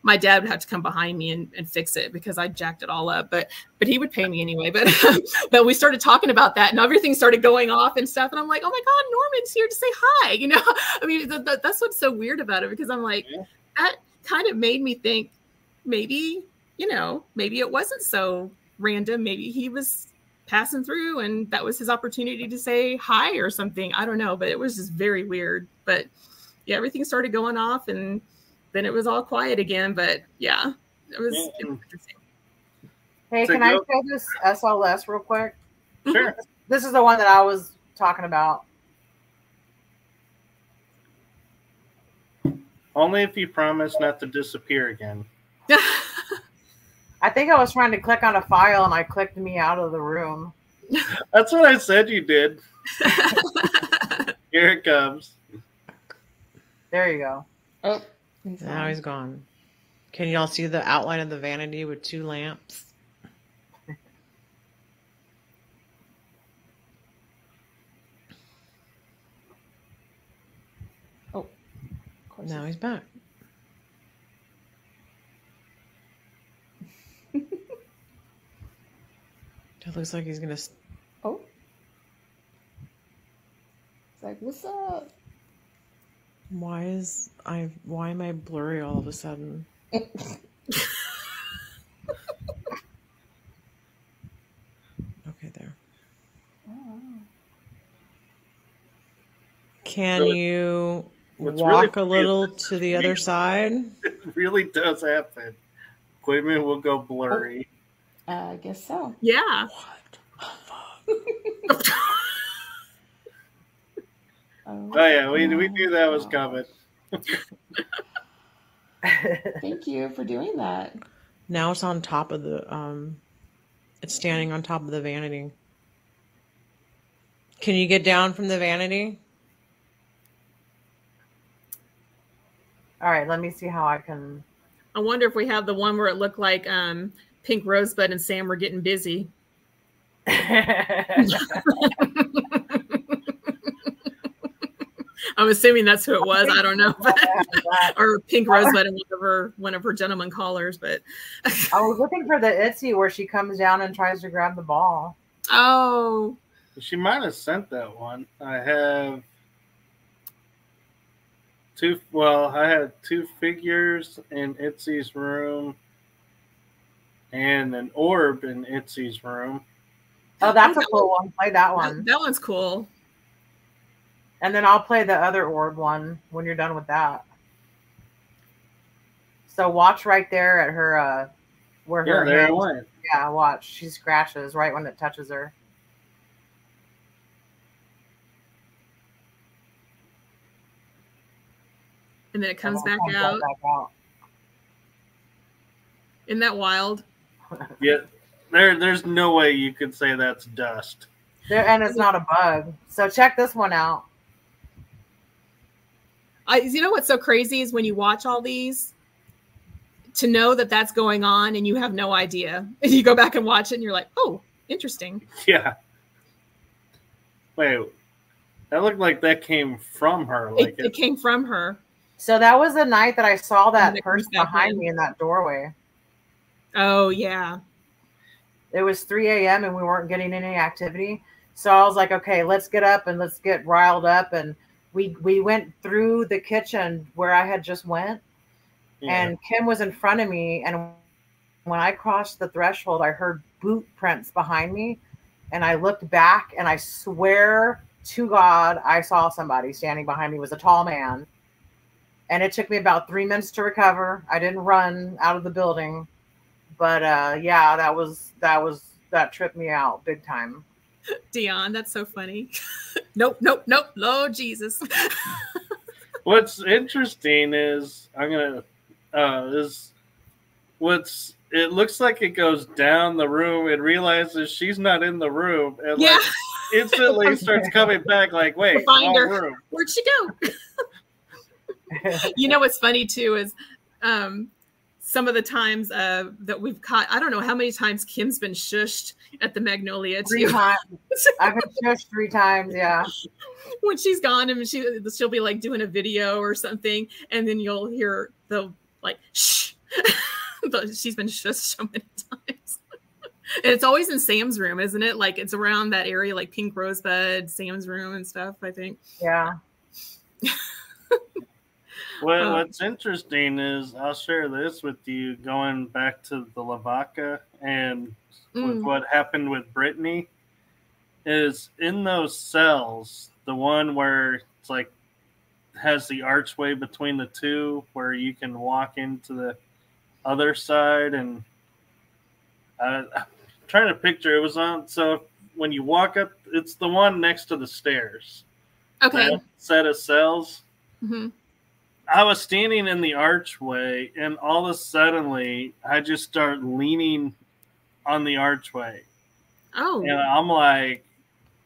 my dad would have to come behind me and fix it because I jacked it all up. But he would pay me anyway. But we started talking about that, and everything started going off and stuff. And I'm like, oh my God, Norman's here to say hi. You know, I mean, that's what's so weird about it, because I'm like, that kind of made me think maybe, you know, maybe it wasn't so random. Maybe he was passing through and that was his opportunity to say hi or something. I don't know, but it was just very weird. But yeah, everything started going off, and then it was all quiet again. But yeah, it was interesting. Hey, can I say this SLS real quick? Sure. This is the one that I was talking about. Only if you promise not to disappear again. I think I was trying to click on a file and I clicked me out of the room. That's what I said you did. Here it comes. There you go. Oh, now he's gone. Can y'all see the outline of the vanity with 2 lamps? Oh, of course. Now he's back. It looks like he's gonna. Oh, it's like, what's up? Why am I blurry all of a sudden? Okay, there. Oh. Can you walk really a little to the other side? It really does happen. Equipment will go blurry. I guess so. Yeah. What? Oh yeah, we knew that was coming. Thank you for doing that. Now it's on top of the it's standing on top of the vanity. Can you get down from the vanity? All right, let me see how I can. I wonder if we have the one where it looked like Pink Rosebud and Sam were getting busy. I'm assuming that's who it was. I don't know, or Pink Rosebud and one of her gentleman callers. But I was looking for the Itsy where she comes down and tries to grab the ball. Oh, she might have sent that one. I have two. Well, I had 2 figures in Itzy's room and an orb in Itzy's room. Oh, that's a cool one. Play that one. That one's cool. And then I'll play the other orb one when you're done with that. So watch right there at her, where her there hand. it went. Yeah, watch. She scratches right when it touches her. And then it comes back out. Isn't that wild? Yeah, there's no way you could say that's dust. And it's not a bug. So check this one out. You know what's so crazy is when you watch all these, to know that that's going on and you have no idea. And you go back and watch it and you're like, oh, interesting. Yeah. Wait, that looked like that came from her. Like it came from her. So that was the night that I saw that person behind me in that doorway. Oh, yeah. It was 3 a.m. and we weren't getting any activity. So I was like, okay, let's get up and let's get riled up. And we went through the kitchen where I had just went. Yeah. And Kim was in front of me. And when I crossed the threshold, I heard boot prints behind me. And I looked back and I swear to God, I saw somebody standing behind me. It was a tall man. And it took me about 3 minutes to recover. I didn't run out of the building. But yeah, that tripped me out big time. Dion, that's so funny. Nope. Lord Jesus. What's interesting is it looks like it goes down the room and realizes she's not in the room and like instantly starts coming back like, wait, find her. Room. Where'd she go? You know what's funny too is some of the times that we've caught. I don't know how many times Kim's been shushed at the Magnolia too. 3 times. I've been shushed 3 times. Yeah. When she's gone and she'll be like doing a video or something, and then you'll hear the like shh. She's been shushed so many times. And it's always in Sam's room, isn't it? Like it's around that area, like Pink Rosebud, Sam's room and stuff, I think. Yeah. What's interesting is I'll share this with you going back to the Lavaca and with what happened with Brittany is in those cells, the one where it's like has the archway between the two where you can walk into the other side, and I'm trying to picture it was on. So when you walk up, it's the one next to the stairs. Okay. That set of cells. Mm-hmm. I was standing in the archway, and all of a sudden, I just start leaning on the archway. Oh. And I'm like,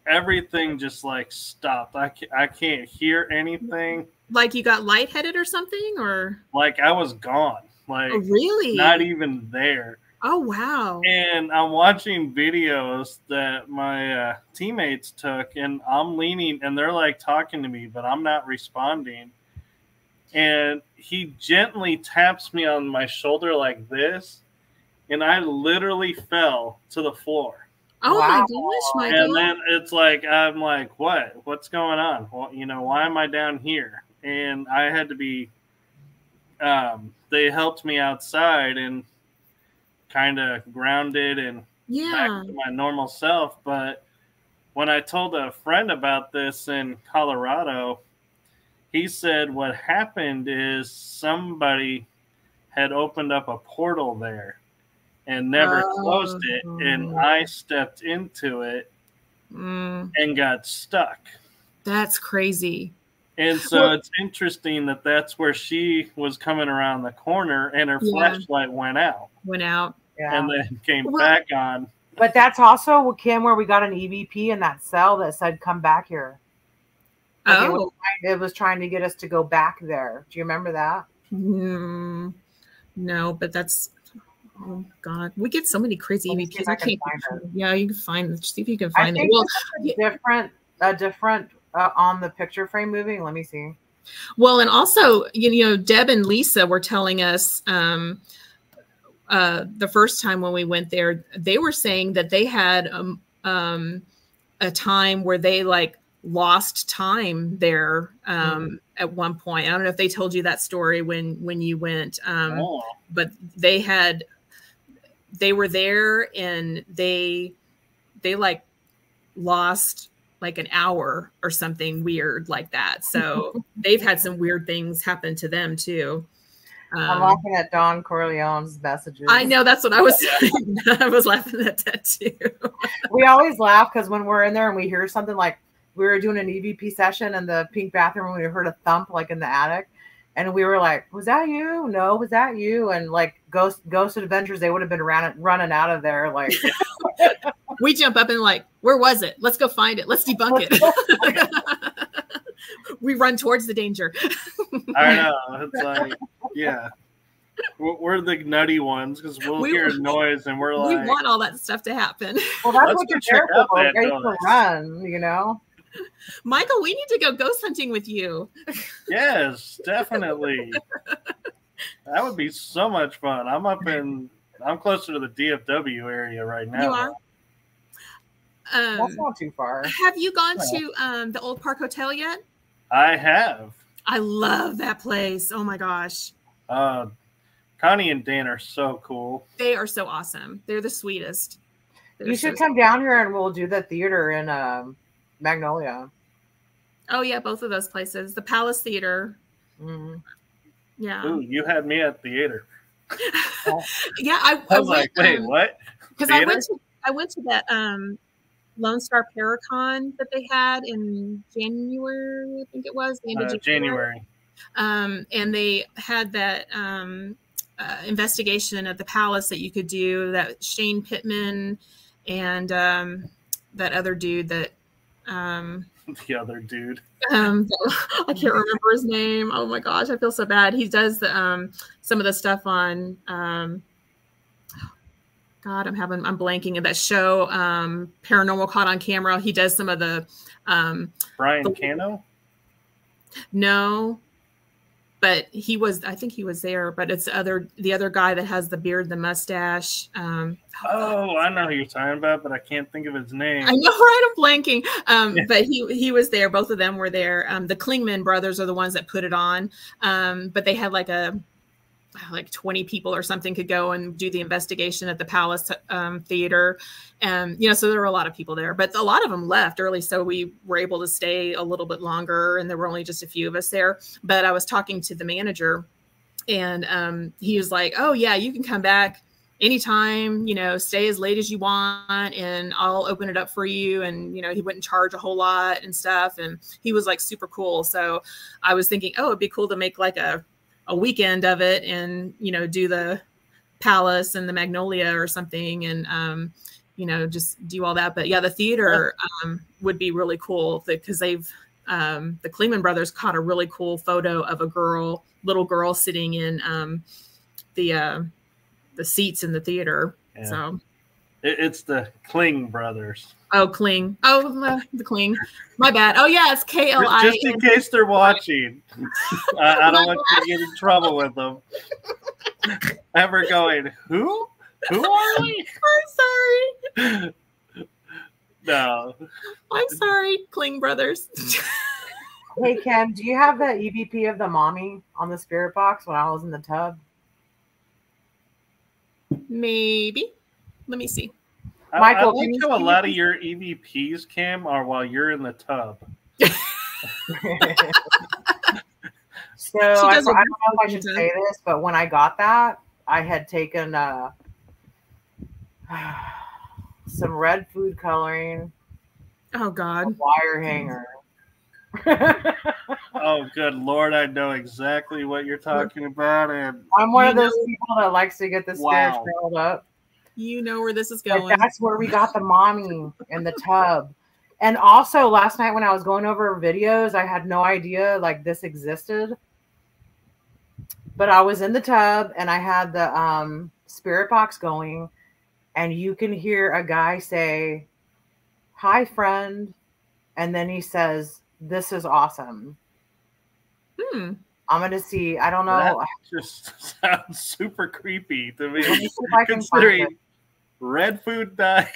everything just like stopped. I can't hear anything. Like you got lightheaded or something, or like I was gone. Like, oh, really? Not even there. Oh, wow. And I'm watching videos that my teammates took, and I'm leaning, and they're like talking to me, but I'm not responding. And he gently taps me on my shoulder like this, and I literally fell to the floor. Oh, wow. My gosh, Michael. And then it's like, I'm like, what's going on? Well, why am I down here? And I had to be, they helped me outside and kind of grounded and back to my normal self. But when I told a friend about this in Colorado, he said what happened is somebody had opened up a portal there and never closed it, and I stepped into it and got stuck. That's crazy. And so it's interesting that that's where she was coming around the corner, and her flashlight went out. And then came back on. But that's also, Kim, where we got an EVP in that cell that said, come back here. Like it was trying to get us to go back there. Do you remember that? No, but that's, oh God, we get so many crazy EVPs. I can't find it. Yeah, you can find. See if you can find it. Well, different on the picture frame moving. Let me see. Well, and also, Deb and Lisa were telling us the first time when we went there, they were saying that they had a time where they like lost time there at one point. I don't know if they told you that story when you went, but they were there and they like lost like an hour or something weird like that. So they've had some weird things happen to them too. I'm laughing at Don Corleone's messages. I know, that's what I was saying. I was laughing at that too. We always laugh because when we're in there and we hear something, like we were doing an EVP session in the pink bathroom and we heard a thump like in the attic, and we were like, was that you? No, was that you? And like Ghost Adventures, they would have been running out of there. Like we jump up and like, where was it? Let's go find it. Let's debunk it. We run towards the danger. I know. It's like, yeah. We're the nutty ones because we'll hear a noise and we're like, we want all that stuff to happen. Well, that's what you're there for. Ready to run, Michael, we need to go ghost hunting with you. Yes, definitely. That would be so much fun. I'm closer to the DFW area right now. You are? That's not too far. Have you gone to the Old Park Hotel yet? I have. I love that place. Oh my gosh. Connie and Dan are so cool. They are so awesome. They're the sweetest. You should come down here and we'll do the theater in Magnolia. Oh yeah, both of those places. The Palace Theater. Mm-hmm. Yeah. Ooh, you had me at theater. Yeah, I was like, wait, what? Because I went to that Lone Star Paracon that they had in January, I think it was, the end of January. And they had that investigation at the Palace that you could do, that Shane Pittman and that other dude that The other dude. I can't remember his name. Oh my gosh, I feel so bad. He does the some of the stuff on God, I'm blanking at that show, Paranormal Caught on Camera. He does some of the Brian Cano? No. But I think he was there, but it's the other guy that has the beard, the mustache. I know who you're talking about, but I can't think of his name. I know, right? I'm blanking. But he was there. Both of them were there. The Klingman brothers are the ones that put it on. But they had like 20 people or something could go and do the investigation at the Palace Theater. And, so there were a lot of people there, but a lot of them left early. So we were able to stay a little bit longer, and there were only just a few of us there. But I was talking to the manager, and he was like, oh yeah, you can come back anytime, stay as late as you want, and I'll open it up for you. And, he wouldn't charge a whole lot and stuff. And he was like super cool. So I was thinking, oh, it'd be cool to make like a weekend of it and, do the Palace and the Magnolia or something. And, just do all that. But yeah, the theater would be really cool because they've, the Klingman brothers caught a really cool photo of a little girl sitting in the seats in the theater. Yeah. So it's the Kling brothers. Oh, Kling. Oh, the Kling. My bad. Oh yeah, it's KLI. Just in case they're watching. I don't want you to get in trouble with them. Ever going, who? Who are we? I'm sorry. No. I'm sorry, Kling brothers. Hey, Kim, do you have the EVP of the mommy on the spirit box when I was in the tub? Maybe. Let me see. Michael, I like how a lot of your EVPs, Cam, are while you're in the tub. So I don't know if I should say this, but when I got that, I had taken some red food coloring. Oh God! A wire hanger. Oh, good Lord! I know exactly what you're talking about, and I'm one of those people that likes to get the spirit trailed up. You know where this is going. But that's where we got the mommy in the tub. And also last night when I was going over videos, I had no idea like this existed. But I was in the tub and I had the spirit box going, and you can hear a guy say, "Hi, friend," and then he says, "This is awesome." I'm gonna see. I don't know. That just sounds super creepy to me. Considering red food dye,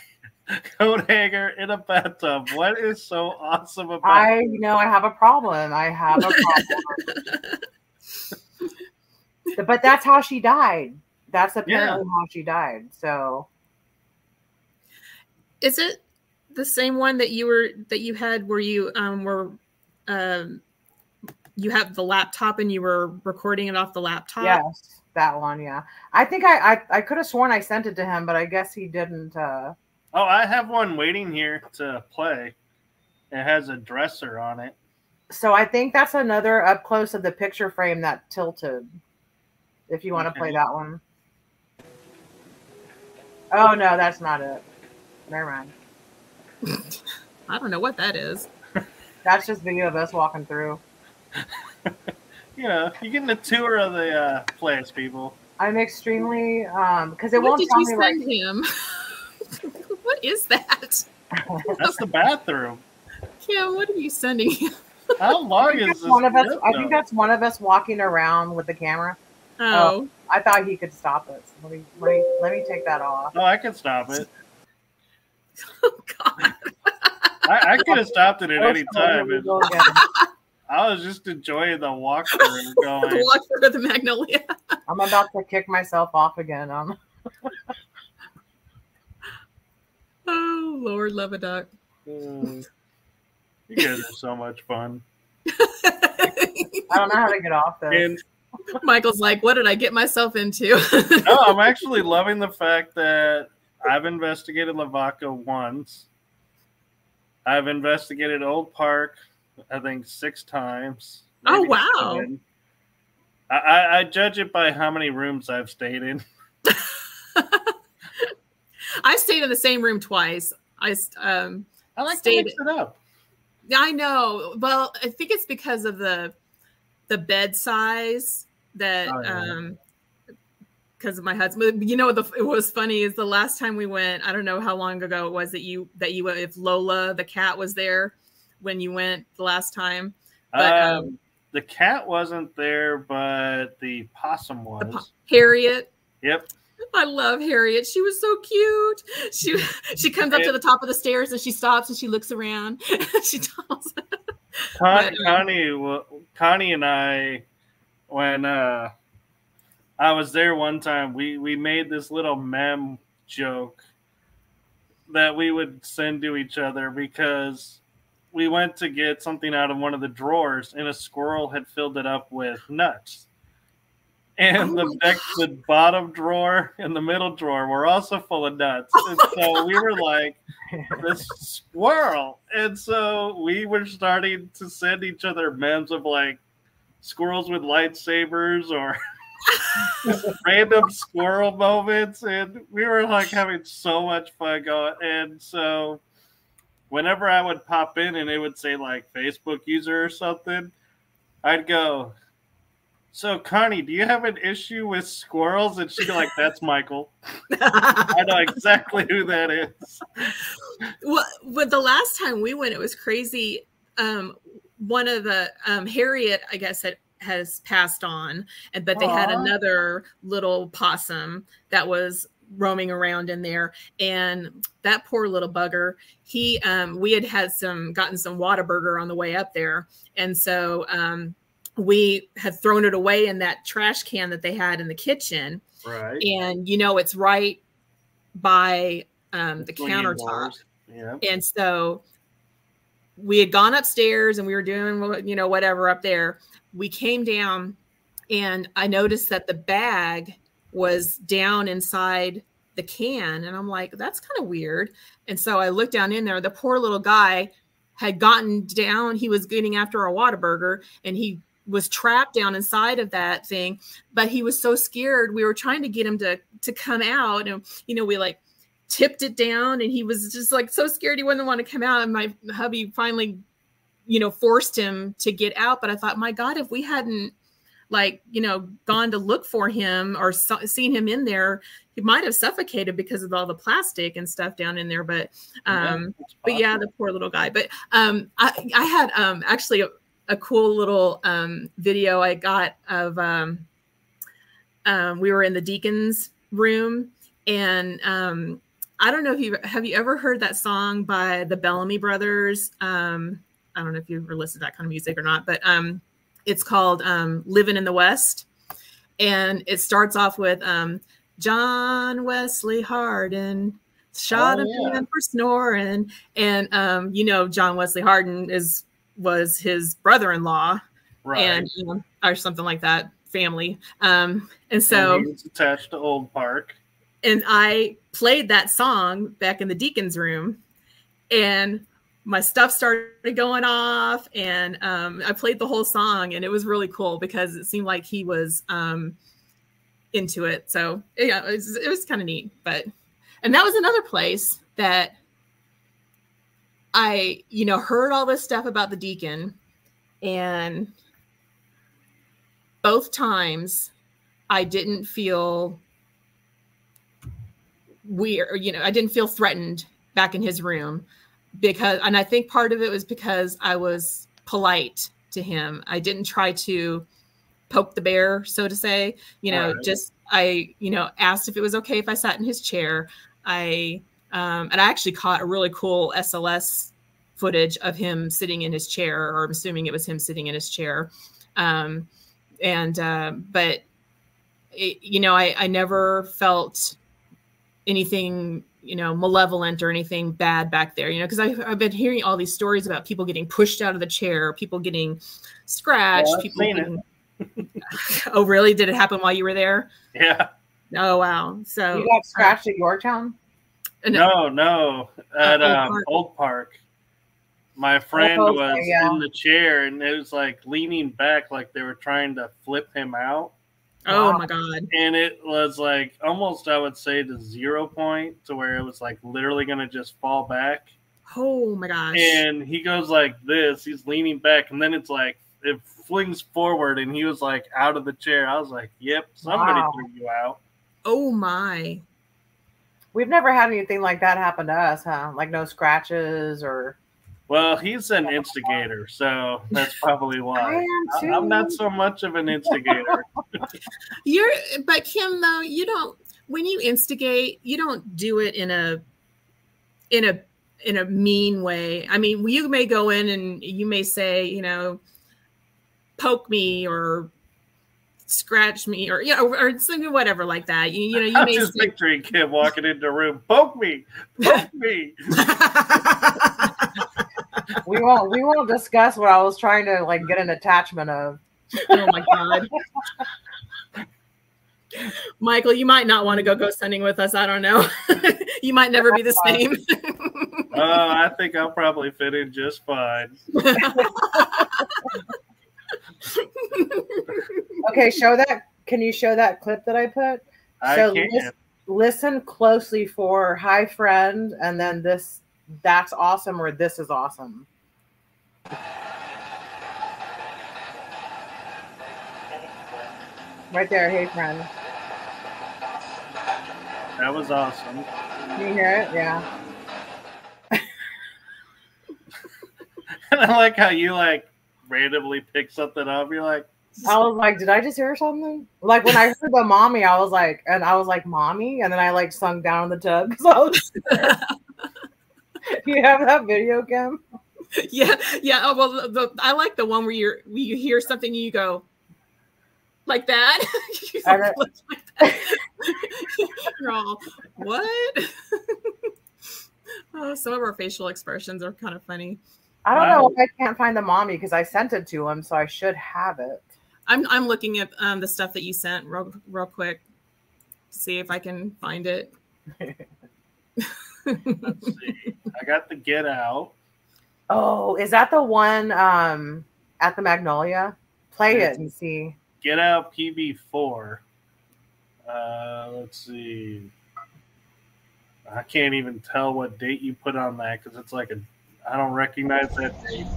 coat hanger in a bathtub. What is so awesome about it? I have a problem. I have a problem. But that's how she died. That's apparently how she died. So, is it the same one that you had where you you have the laptop and you were recording it off the laptop? Yes, that one. Yeah, I think I could have sworn I sent it to him, but I guess he didn't. Oh, I have one waiting here to play. It has a dresser on it. So I think that's another up close of the picture frame that tilted. If you want to play that one. Oh no, that's not it. Never mind. I don't know what that is. That's just video of us walking through. You're getting a tour of the place, people. I'm extremely because it won't tell me like him. What is that? That's the bathroom. Kim, what are you sending him? How long is this? One of us. I think that's one of us walking around with the camera. Oh, I thought he could stop us. Let me take that off. Oh, I can stop it. Oh God. I could have stopped it at any time. I was just enjoying the walkthrough. The walkthrough of the Magnolia. I'm about to kick myself off again. Oh Lord, love a duck. You guys are so much fun. I don't know how to get off this. And Michael's like, what did I get myself into? No, I'm actually loving the fact that I've investigated Lavaca once. I've investigated Old Park, I think 6 times. Oh, wow. 7. I judge it by how many rooms I've stayed in. I stayed in the same room twice. I like to mix it up. I know. Well, I think it's because of the bed size that because of my husband. You know, it was funny is the last time we went, I don't know how long ago it was that you if Lola the cat was there when you went the last time. But the cat wasn't there, but the possum was. Harriet. Yep. I love Harriet. She was so cute. She comes up to the top of the stairs and she stops and she looks around. She tells Connie and I, when I was there one time, we made this little meme joke that we would send to each other because we went to get something out of one of the drawers and a squirrel had filled it up with nuts. And the bottom drawer and the middle drawer were also full of nuts. And so we were like, this squirrel. And so we were starting to send each other memes of like squirrels with lightsabers or random squirrel moments. And we were like having so much fun going. And so whenever I would pop in and it would say like Facebook user or something, I'd go, so, Connie, do you have an issue with squirrels? And she'd be like, that's Michael. I know exactly who that is. Well, but the last time we went, it was crazy. One of the Harriet, I guess, has passed on, but they had another little possum that was roaming around in there, and that poor little bugger. We had gotten some Whataburger on the way up there, and so we had thrown it away in that trash can that they had in the kitchen. Right. And, it's right by the countertop. Yeah. And so we had gone upstairs and we were doing, whatever up there. We came down and I noticed that the bag was down inside the can. And I'm like, that's kind of weird. And so I looked down in there. The poor little guy had gotten down. He was getting after a Whataburger and he was trapped down inside of that thing, but he was so scared. We were trying to get him to come out, and we like tipped it down, and he was just like so scared he wouldn't want to come out. And my hubby finally, forced him to get out. But I thought, my God, if we hadn't gone to look for him or seen him in there, he might have suffocated because of all the plastic and stuff down in there. But yeah, the poor little guy. But I had actually a cool little video I got of we were in the deacon's room, and I don't know if have you ever heard that song by the Bellamy Brothers? I don't know if you've ever listened to that kind of music or not, but it's called Living in the West, and it starts off with John Wesley Hardin shot a man for snoring, and John Wesley Hardin was his brother-in-law, right, and or something like that, family. And so he was attached to Old Park. And I played that song back in the deacon's room, and my stuff started going off, and I played the whole song, and it was really cool because it seemed like he was into it. So yeah, it was kind of neat. And that was another place that I, heard all this stuff about the deacon, and both times I didn't feel weird, I didn't feel threatened back in his room and I think part of it was because I was polite to him. I didn't try to poke the bear, so to say, I asked if it was okay if I sat in his chair. And I actually caught a really cool SLS footage of him sitting in his chair, or I'm assuming it was him sitting in his chair. But I never felt anything, malevolent or anything bad back there, because I've been hearing all these stories about people getting pushed out of the chair, people getting scratched, Oh, really? Did it happen while you were there? Yeah. Oh, wow. So you got scratched at Yorktown? No, at Old Park. My friend was in the chair, and it was like leaning back, like they were trying to flip him out. Oh my God. And it was like almost, I would say, the 0 point to where it was like literally going to just fall back. Oh my gosh. And he goes like this. He's leaning back, and then it's like it flings forward, and he was like out of the chair. I was like, "Yep, somebody threw you out." Oh my. We've never had anything like that happen to us, huh? Like no scratches or. Well, he's an instigator, so that's probably why. I'm not so much of an instigator. But Kim, though, you don't. When you instigate, you don't do it in a mean way. I mean, you may go in and you may say, you know, poke me or scratch me or or something, whatever like that. You know, you may just picturing Kim walking into the room, poke me. We won't discuss what I was trying to like get an attachment of. Oh my God. Michael, you might not want to go ghost hunting with us. I don't know. You might never be the same. I think I'll probably fit in just fine. Okay, show that. Can you show that clip that I put? I can. Listen closely for "Hi friend," and then this. That's awesome, or this is awesome. Right there, hey friend. That was awesome. Can you hear it? Yeah. And I like how you like randomly pick something up. You're like, I was like, did I just hear something? Like when I heard the mommy, I was like, mommy, and then I like sunk down in the tub because I was scared. You have that video, Kim? Yeah. Oh, well, I like the one where you hear something and you go like that. You're all, what? Oh, some of our facial expressions are kind of funny. I don't know why I can't find the mommy because I sent it to him, so I should have it. I'm looking at the stuff that you sent real quick to see if I can find it. Let's see. I got the Get Out. Oh, is that the one at the Magnolia? Play it and see. Get Out PB4. Let's see. I can't even tell what date you put on that because it's like I don't recognize that date.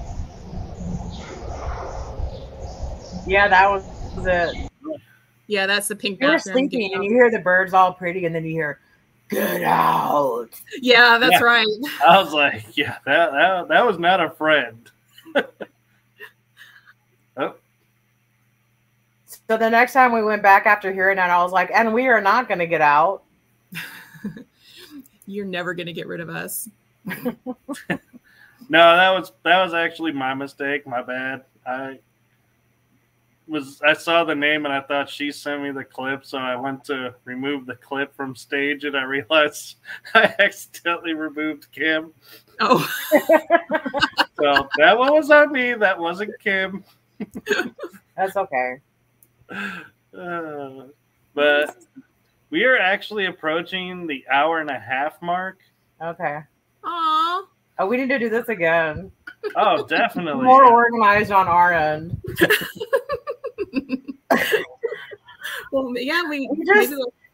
Yeah, that was it. Yeah, that's the pink. You're sleeping and you hear the birds all pretty, and then you hear "Get out." Yeah, that's right. I was like, yeah, that was not a friend. Oh. So the next time we went back after hearing that, I was like, and we are not going to get out. You're never going to get rid of us. No, that was actually my mistake. My bad. I saw the name and I thought she sent me the clip, so I went to remove the clip from stage and I realized I accidentally removed Kim. Oh. So that one was on me. That wasn't Kim. That's okay. But we are actually approaching the 1.5 hour mark. Okay. Aww. Oh, we need to do this again. Oh, definitely. More organized on our end. Well, yeah,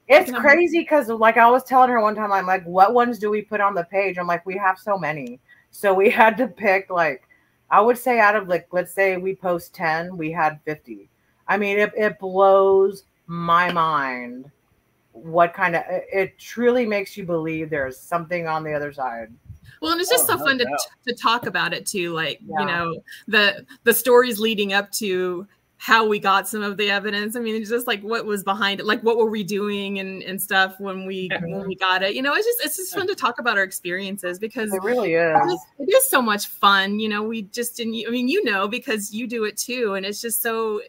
it's crazy because like I was telling her one time, I'm like, what ones do we put on the page? I'm like, we have so many. So we had to pick, like, I would say out of, like, let's say we post 10, we had 50. I mean, it blows my mind what kind of, it truly makes you believe there's something on the other side. Well, and it's just so fun to talk about it too. Like, you know, the stories leading up to how we got some of the evidence. I mean, it's just like what was behind it, like what were we doing and stuff when we got it. You know, it's just fun to talk about our experiences because it really is. It is so much fun. You know, we just didn't. I mean, you know, because you do it too, and it's just so.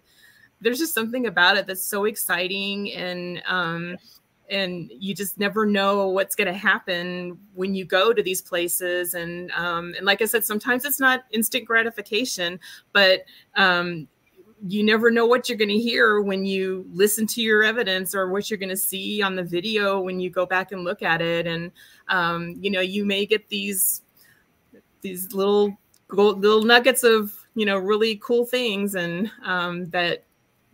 There's just something about it that's so exciting and you just never know what's going to happen when you go to these places. And like I said, sometimes it's not instant gratification, but you never know what you're going to hear when you listen to your evidence or what you're going to see on the video when you go back and look at it. And, you know, you may get these little nuggets of, you know, really cool things and that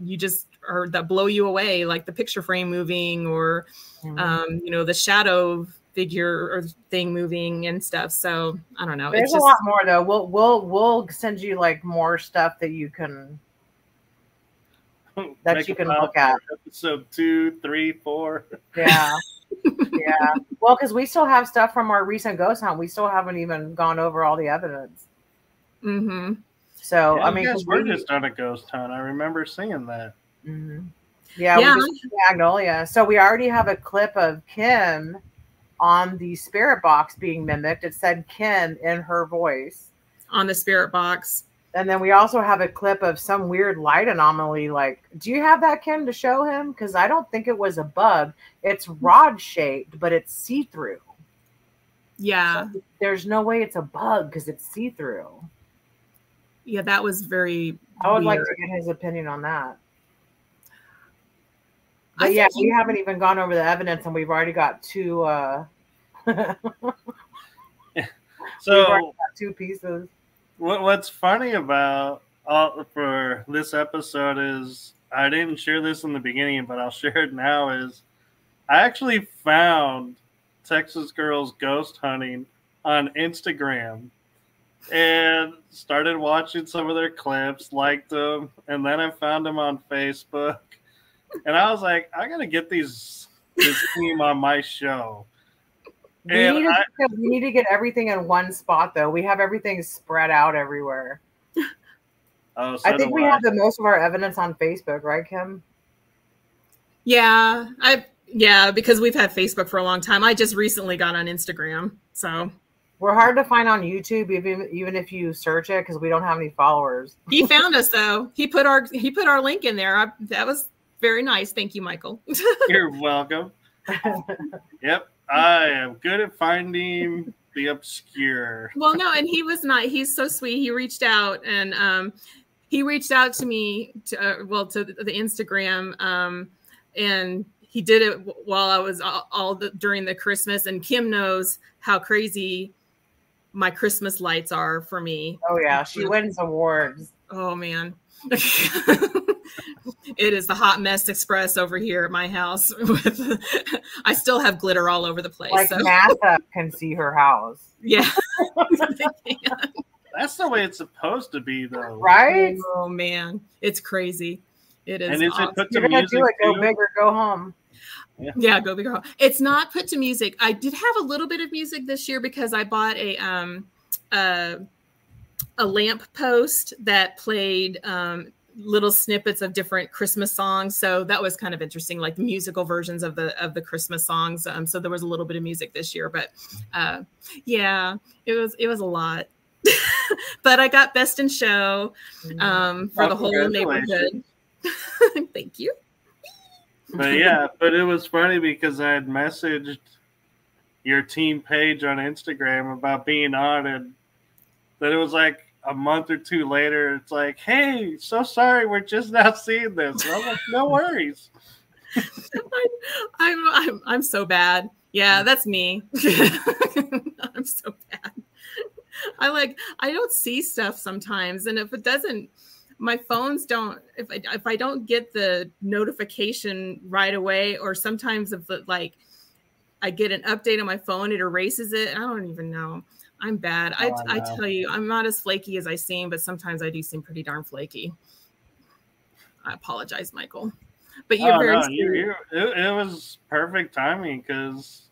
you just or that blow you away, like the picture frame moving or, you know, the shadow figure or thing moving and stuff. So I don't know. There's a lot more though. We'll send you like more stuff that you can look at. Episode 2, 3, 4. Yeah. Yeah. Well, because we still have stuff from our recent ghost hunt. We still haven't even gone over all the evidence. Mm-hmm. So yeah, I mean, we're just on a ghost hunt. I remember seeing that. Mm-hmm. Yeah, we just Magnolia. So we already have a clip of Kim on the spirit box being mimicked. It said Kim in her voice on the spirit box. And then we also have a clip of some weird light anomaly. Like, do you have that, Kim, to show him? Because I don't think it was a bug. It's rod shaped, but it's see-through. Yeah. So there's no way it's a bug because it's see-through. Yeah, that was very I would weird. like to get his opinion on that. But yeah, we haven't even gone over the evidence, and we've already got two. So two pieces. What's funny about for this episode is I didn't share this in the beginning, but I'll share it now. Is I actually found Texas Girls Ghost Hunting on Instagram and started watching some of their clips, liked them, and then I found them on Facebook. And I was like, I gotta get this team on my show. We need to get everything in one spot, though. We have everything spread out everywhere. Oh, so I think we have the most of our evidence on Facebook, right, Kim? Yeah, because we've had Facebook for a long time. I just recently got on Instagram, so we're hard to find on YouTube, even if you search it, because we don't have any followers. He found us though. He put our link in there. That was very nice. Thank you, Michael. You're welcome. Yep. I am good at finding the obscure. Well, no, and he was not. He's so sweet. He reached out and he reached out to me to the Instagram and he did it while I was during the Christmas. And Kim knows how crazy my Christmas lights are for me. Oh yeah, she wins awards. Oh man. It is the hot mess express over here at my house. I still have glitter all over the place. Like NASA can see her house. Yeah. That's the way it's supposed to be, though. Right? Oh man, it's crazy. It is. And is it put to music? Music? Go big or go home. Yeah, go big or home. It's not put to music. I did have a little bit of music this year because I bought a lamp post that played little snippets of different Christmas songs. So that was kind of interesting, like musical versions of the Christmas songs. So there was a little bit of music this year, but yeah, it was a lot. But I got best in show for the whole neighborhood. Thank you. But yeah, but it was funny because I had messaged your team page on Instagram about being on, and then it was like a month or two later, it's like, hey, so sorry, we're just now seeing this. And I'm like, no worries. I'm so bad. Yeah, that's me. I'm so bad. I don't see stuff sometimes, and if it doesn't, my phones don't. If I don't get the notification right away, or sometimes if I get an update on my phone, it erases it. I don't even know. I'm bad. I tell you, I'm not as flaky as I seem, but sometimes I do seem pretty darn flaky. I apologize, Michael. But you're it was perfect timing because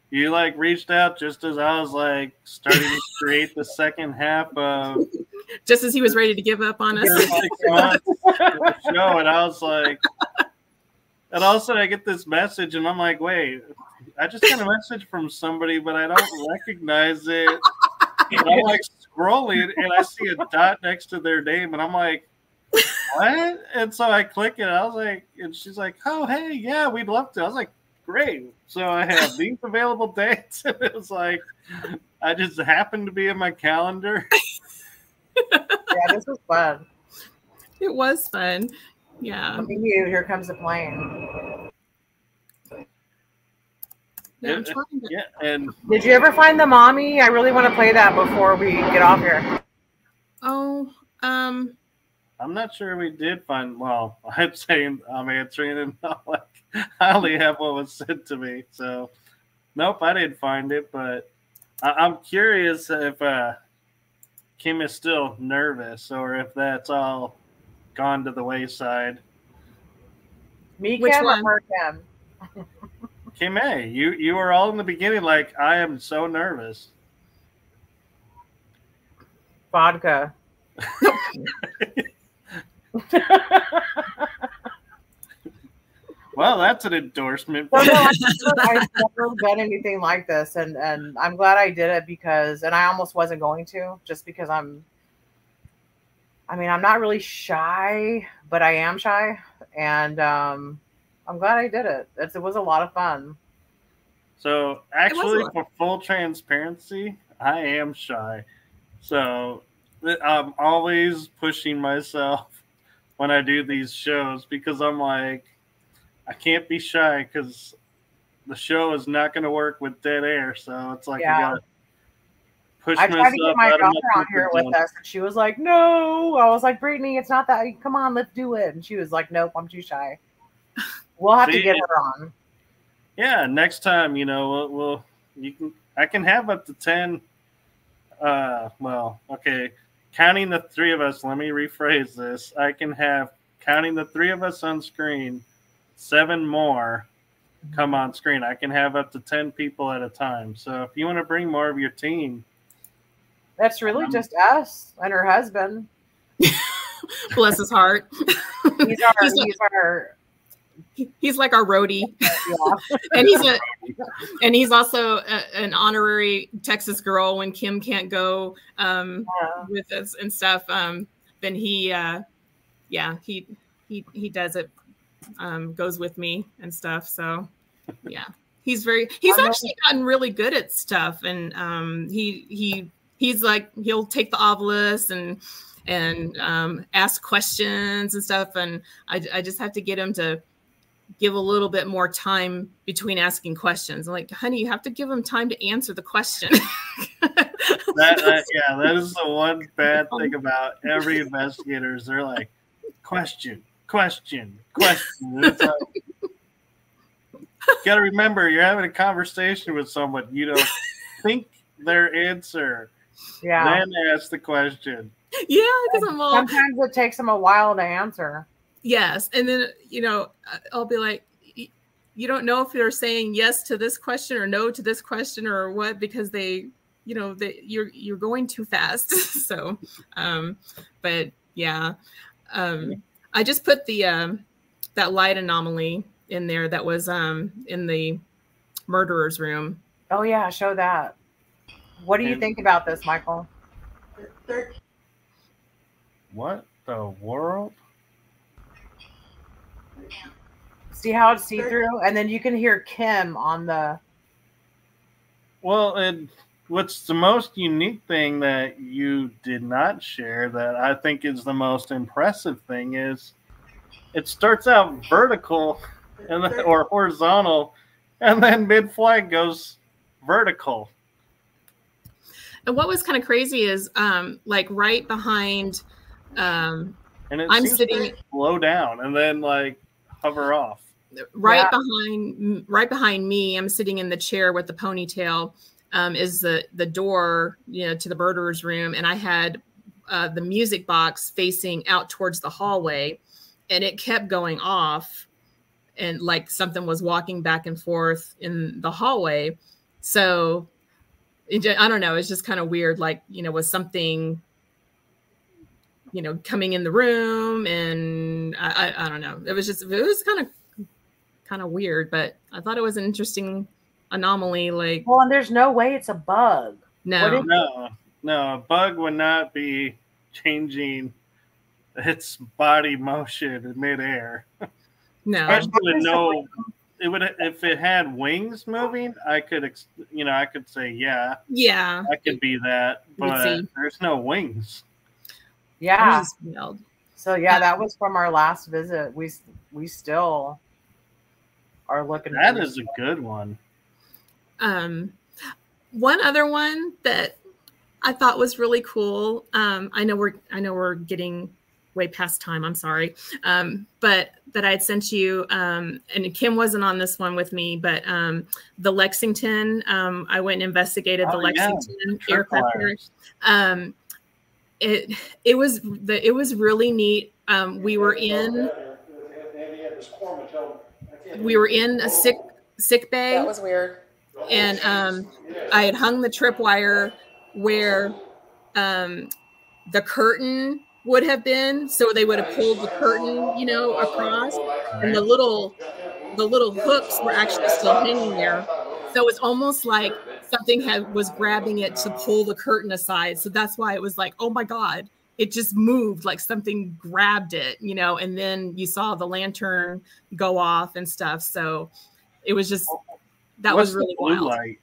you reached out just as I was starting to create the second half of just as he was ready to give up on us. Show, and I was like, and all of a sudden I get this message, and I'm like, wait. I just got a message from somebody, but I don't recognize it. And I'm scrolling, and I see a dot next to their name, and I'm like, what? And so I click it. I was like, and she's like, oh, hey, yeah, we'd love to. I was like, great. So I have these available dates. And it was like, I just happened to be in my calendar. Yeah, this was fun. It was fun. Yeah. Look at you. Here comes the plane. Yeah, and did you ever find the mommy? I really want to play that before we get off here. Oh, I'm not sure we did find. Well, I'm answering, and I only have what was sent to me. So, Nope, I didn't find it, but I'm curious if Kim is still nervous or if that's all gone to the wayside. Me, Which Kim, one? or her, Kim? Kim A, you were all in the beginning like, I am so nervous. Vodka. Well, that's an endorsement. No, I've never done anything like this, and I'm glad I did it because, and I almost wasn't going to, just because I'm not really shy, but I am shy, and I'm glad I did it. It was a lot of fun. So actually, for full transparency, I am shy. So I'm always pushing myself when I do these shows because I'm like, I can't be shy because the show is not going to work with dead air. So it's like, I got to push myself. I tried to get my daughter on here with us, and she was like, no. I was like, Brittany, it's not that. Come on, let's do it. And she was like, nope, I'm too shy. We'll have to get her on. Yeah, next time, I can have up to 10. Well, okay. Counting the three of us, let me rephrase this. I can have, counting the three of us on screen, 7 more come on screen. I can have up to 10 people at a time. So if you want to bring more of your team. That's really just us and her husband. Bless his heart. He's like our roadie. Yeah. and he's also an honorary Texas girl when Kim can't go with us and stuff. Then he does it, goes with me and stuff. So yeah, he's actually gotten really good at stuff. And he's like, he'll take the obelisk and ask questions and stuff. And I just have to get him to give a little bit more time between asking questions. I'm like, honey, you have to give him time to answer the question. That is the one bad thing about every investigator is they're like, question. It's like, you got to remember, you're having a conversation with someone. Think their answer. Yeah. Then ask the question. Yeah, because sometimes it takes them a while to answer. Yes, and then I'll be like, you don't know if they're saying yes to this question or no to this question or what because you're going too fast. So, but yeah, I just put the that light anomaly in there that was in the murderer's room. Oh yeah, show that. What do you think about this, Michael? What the world? See how it's see-through? And then you can hear Kim on the... Well, and what's the most unique thing that you did not share that I think is the most impressive thing is it starts out vertical or horizontal, and then mid-flight goes vertical. And what was kind of crazy is like right behind... and I'm sitting slow down and then like hover off. Right behind me, I'm sitting in the chair with the ponytail. Is the door, to the murderer's room, and I had the music box facing out towards the hallway, and it kept going off, and like something was walking back and forth in the hallway. So I don't know. It's just kind of weird. Like was something coming in the room, and I don't know. It was kind of weird, but I thought it was an interesting anomaly. Like, well, and there's no way it's a bug. No, a bug would not be changing its body motion in midair. No, it would if it had wings moving. I could say yeah, I could be that, but there's no wings. Yeah. So yeah, that was from our last visit. We still are looking. That is a good one. One other one that I thought was really cool. I know we're getting way past time. I'm sorry. But that I had sent you, and Kim wasn't on this one with me, but the Lexington, I went and investigated the Lexington aircraft carrier. It was really neat. We were in a sick bay. That was weird. And I had hung the tripwire where the curtain would have been, so they would have pulled the curtain, you know, across, and the little hooks were actually still hanging there. So it's almost like something was grabbing it to pull the curtain aside. So that's why it was like, oh my God, it just moved, like something grabbed it, you know, and then you saw the lantern go off and stuff. So it was just, that was really wild. Light?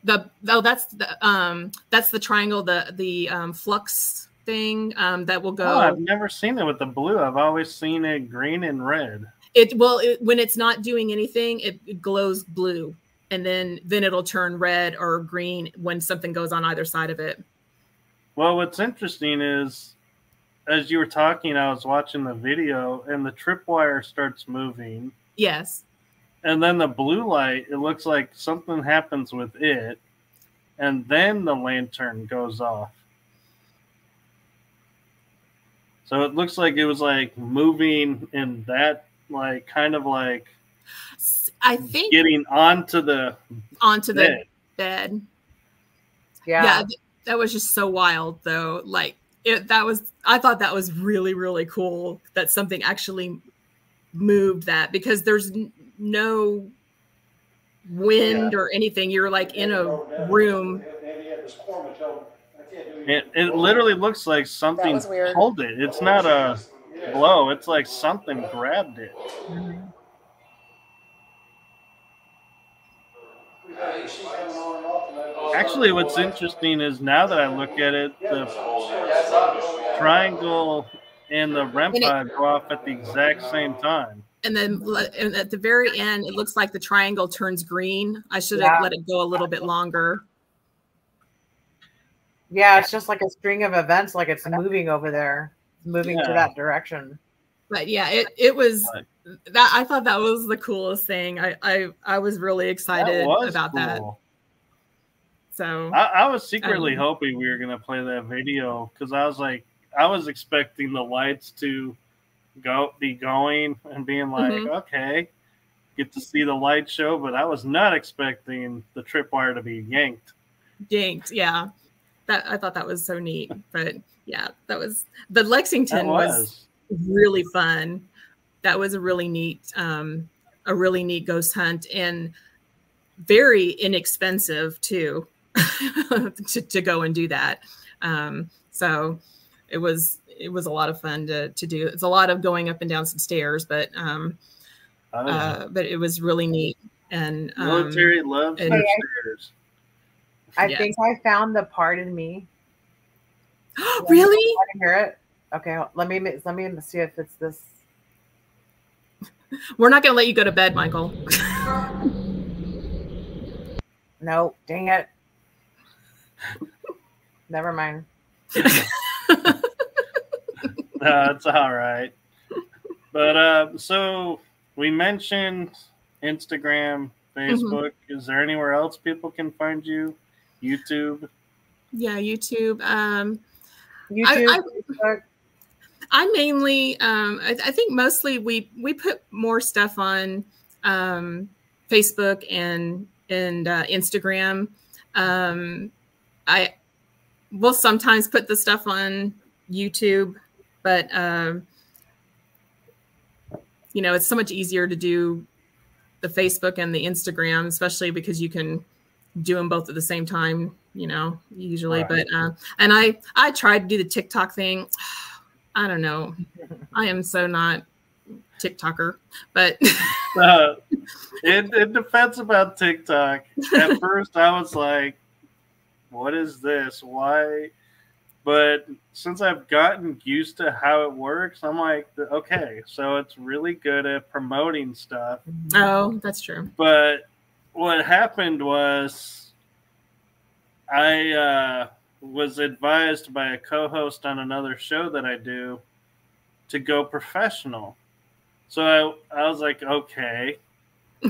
That's the triangle, the flux thing that will go. Oh, I've never seen it with the blue. I've always seen it green and red. When it's not doing anything, it glows blue, and then it'll turn red or green when something goes on either side of it. Well, what's interesting is, as you were talking, I was watching the video, and the tripwire starts moving. Yes. And then the blue light, it looks like something happens with it, and then the lantern goes off. So it looks like it was like moving in that, like, kind of like, I think, getting onto the bed. Yeah. That was just so wild, though. Like I thought that was really, really cool that something actually moved that, because there's no wind or anything. You're like in a room. It literally looks like something pulled it. It's not a blow. It's like something grabbed it. Mm-hmm. Actually, what's interesting is, now that I look at it, the triangle and the REM pod go off at the exact same time. And then at the very end, it looks like the triangle turns green. I should have let it go a little bit longer. Yeah, it's just like a string of events, like it's moving over there, moving to that direction. But yeah, it was that. I thought that was the coolest thing. I was really excited about that. So I was secretly hoping we were gonna play that video, because I was expecting the lights to be going and being like, okay, get to see the light show, but I was not expecting the tripwire to be yanked. Yeah. I thought that was so neat. But yeah, the Lexington was really fun. That was a really neat ghost hunt, and very inexpensive too, to go and do that. So it was a lot of fun to do. It's a lot of going up and down some stairs, but it was really neat. And military loves their stairs. I think I found the part in me. Really? I can hear it. Okay, let me see if it's this. We're not going to let you go to bed, Michael. No, dang it. Never mind. No, it's all right. But so we mentioned Instagram, Facebook. Is there anywhere else people can find you? YouTube? Yeah, YouTube. Facebook. I mainly, I think mostly we put more stuff on Facebook and Instagram. I will sometimes put the stuff on YouTube, but it's so much easier to do the Facebook and the Instagram, especially because you can do them both at the same time, usually. Right. But and I tried to do the TikTok thing. I don't know. I am so not TikToker, but in defense about TikTok, at first I was like, what is this? Why? But since I've gotten used to how it works, I'm like, okay, so it's really good at promoting stuff. Oh, that's true. But what happened was I was advised by a co-host on another show that I do to go professional. So I was like, okay.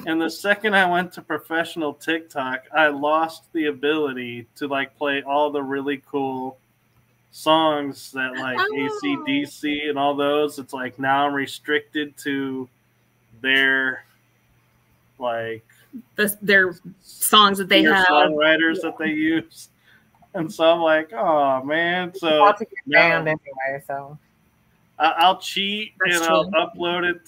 And the second I went to professional TikTok, I lost the ability to like play all the really cool songs that like AC/DC and all those. It's like now I'm restricted to their like their songs that they have, songwriters that they use. And so I'm like, oh man. So to get banned anyway, so I'll cheat. That's and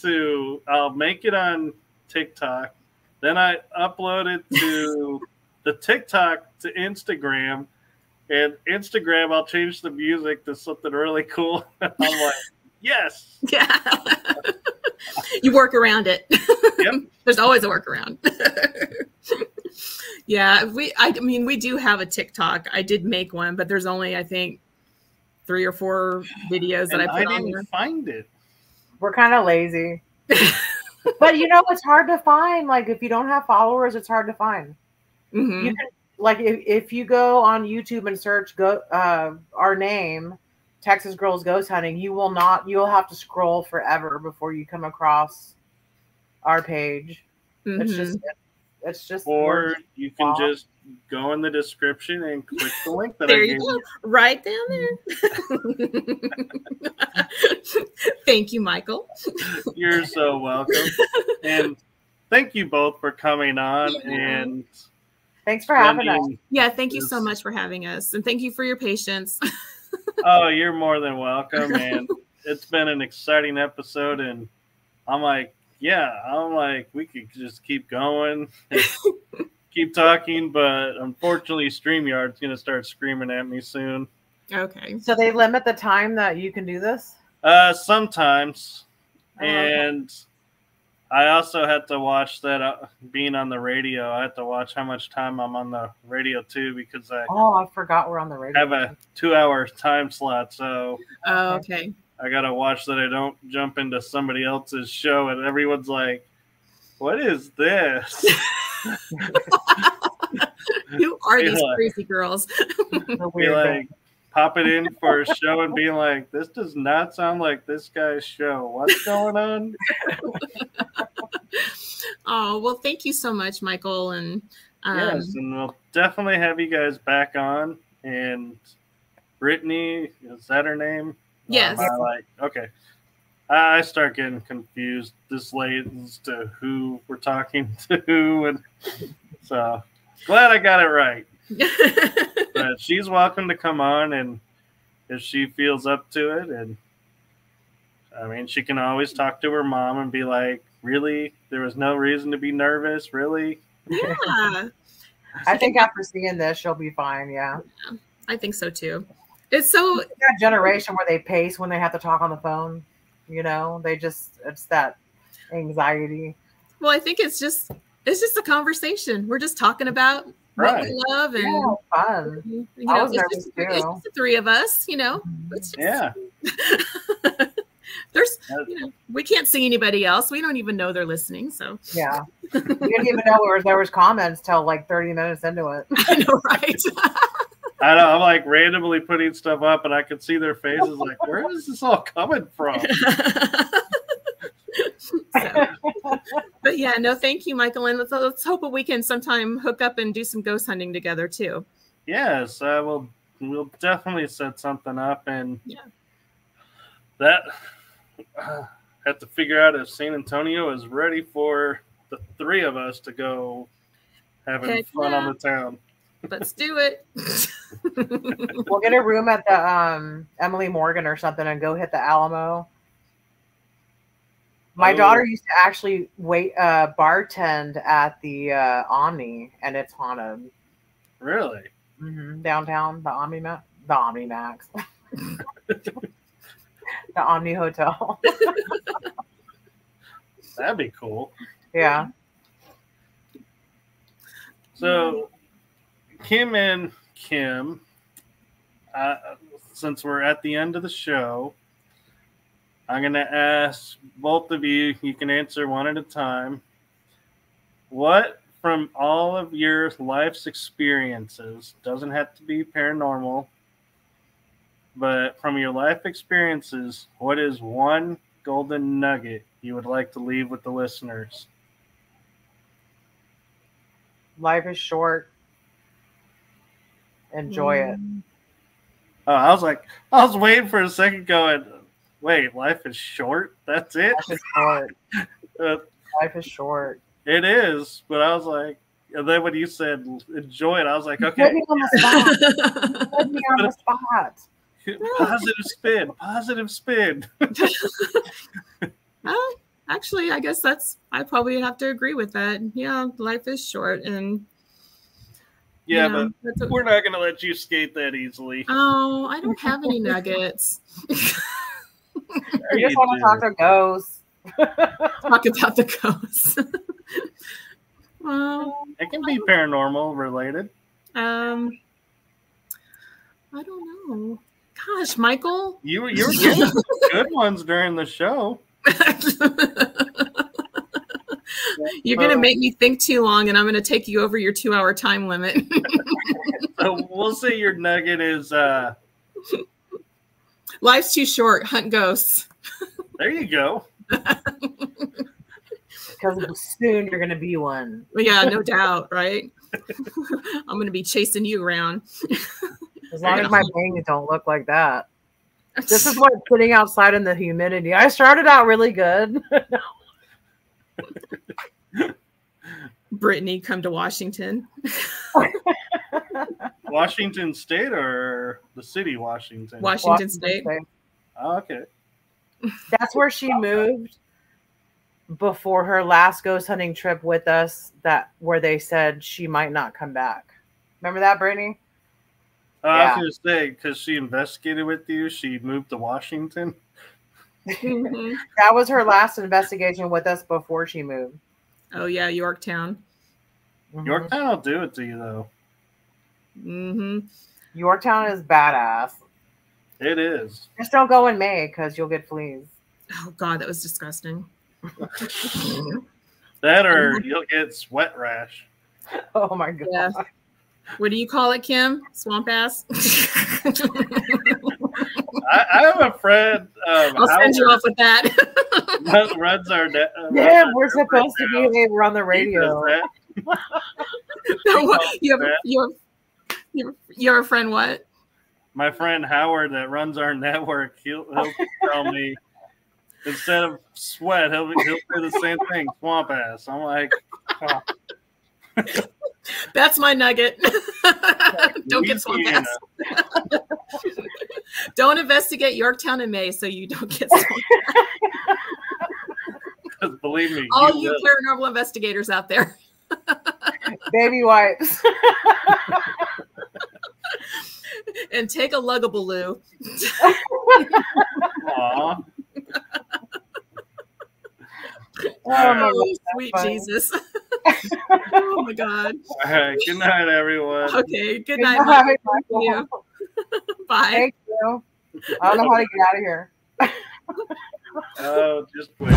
true. I'll make it on TikTok. Then I upload it to the TikTok to Instagram. And Instagram, I'll change the music to something really cool. I'm like, yes. Yeah. You work around it. Yep. There's always a workaround. Yeah, I mean, we do have a TikTok. I did make one, but there's only, I think, 3 or 4 videos that I put on there. Find it. We're kind of lazy. But you know, it's hard to find. Like, if you don't have followers, it's hard to find. Mm-hmm. You can, like, if you go on YouTube and search our name, Texas Girls Ghost Hunting, you'll have to scroll forever before you come across our page. Mm-hmm. It's just or you can just go in the description and click the link that there I you gave go, you. right down there. Thank you, Michael. You're so welcome. And thank you both for coming on. Yeah. And thanks for having us. Yeah, thank you so much for having us. And thank you for your patience. Oh, you're more than welcome. And it's been an exciting episode. And I'm like, we could just keep going and keep talking. But unfortunately, StreamYard's going to start screaming at me soon. Okay. So they limit the time that you can do this? Sometimes. Okay. And I also had to watch that being on the radio. I had to watch how much time I'm on the radio too, because I forgot we're on the radio. have a 2-hour time slot. So okay. I got to watch that I don't jump into somebody else's show and everyone's like, what is this? Who are these crazy girls? Be like, pop it in for a show and being like, this does not sound like this guy's show. What's going on? Oh, well, thank you so much, Michael. And yes, and we'll definitely have you guys back on. And Brittany, is that her name? Yes. Okay. I start getting confused this late as to who we're talking to. And so glad I got it right. But she's welcome to come on, and if she feels up to it, and I mean, she can always talk to her mom and be like, really? There was no reason to be nervous? Really? Yeah. I think after seeing this, she'll be fine. Yeah. I think so too. It's so that generation where they pace when they have to talk on the phone. You know, it's that anxiety. Well, I think it's just a conversation. We're just talking about what we love, and fun. You know, it's just the 3 of us. You know, it's just, there's, we can't see anybody else. We don't even know they're listening. So yeah, we didn't even know there was comments till like 30 minutes into it. I know, right? I know. I'm like randomly putting stuff up, and I can see their faces. Like, where is this all coming from? But yeah, no, thank you, Michael, and let's hope that we can sometime hook up and do some ghost hunting together too. Yes, we'll definitely set something up, and that have to figure out if San Antonio is ready for the 3 of us to go having fun on the town. Let's do it. We'll get a room at the Emily Morgan or something and go hit the Alamo. My daughter used to actually bartend at the Omni, and it's haunted. Really? Mm-hmm. Downtown, the Omnimax, the Omni Hotel. That'd be cool. Yeah. So, Kim and Kim, since we're at the end of the show, I'm going to ask both of you, you can answer one at a time. What from all of your life's experiences, doesn't have to be paranormal, but from your life experiences, what is one golden nugget you would like to leave with the listeners? Life is short. Enjoy it. Oh, I was waiting for a second going, wait, life is short? That's it? Life is short. Life is short. It is, but I was like, and then when you said enjoy it, I was like, okay. Put me on the spot. Put me on the spot. Positive spin. Well, actually, I guess I probably have to agree with that. Yeah, life is short, and yeah, but we're not going to let you skate that easily. Oh, I don't have any nuggets. You just want to talk to ghosts. Talk about the ghosts. Well, it can be paranormal related. I don't know. Gosh, Michael, you were getting good ones during the show. You're going to make me think too long, and I'm going to take you over your 2-hour time limit. So we'll say your nugget is life's too short. Hunt ghosts. There you go. Because soon you're going to be one. Yeah, no doubt, right? I'm going to be chasing you around. As long as my bangs don't look like that. This is what sitting outside in the humidity. I started out really good. Brittany, come to Washington. Washington State or the city Washington? Washington State. Oh, okay. That's where she moved before her last ghost hunting trip with us, where they said she might not come back. Remember that, Brittany? I was going to say, because she investigated with you, she moved to Washington. Mm-hmm. That was her last investigation with us before she moved. Oh, yeah, Yorktown. Mm-hmm. Yorktown will do it to you, though. Mm-hmm. Yorktown is badass. It is. Just don't go in May because you'll get fleas. Oh, God, that was disgusting. That or you'll get sweat rash. Oh, my God. Yeah. What do you call it, Kim? Swamp ass? I have a friend. I'll send you off with that. Runs our yeah, we're supposed to be able on the radio. No, you have a friend what? My friend Howard that runs our network, he'll tell me instead of sweat, he'll say the same thing, swamp ass. I'm like, oh. That's my nugget. Don't get swamp ass. Don't investigate Yorktown in May so you don't get swamp ass. Because believe me, all you paranormal investigators out there. Baby wipes. And take a Luggabaloo. Aw. Oh, sweet Jesus. Oh my God. All right. Good night, everyone. Okay. Good night, Michael. Thank you. Bye. Thank you. I don't know how to get out of here. Oh, just wait.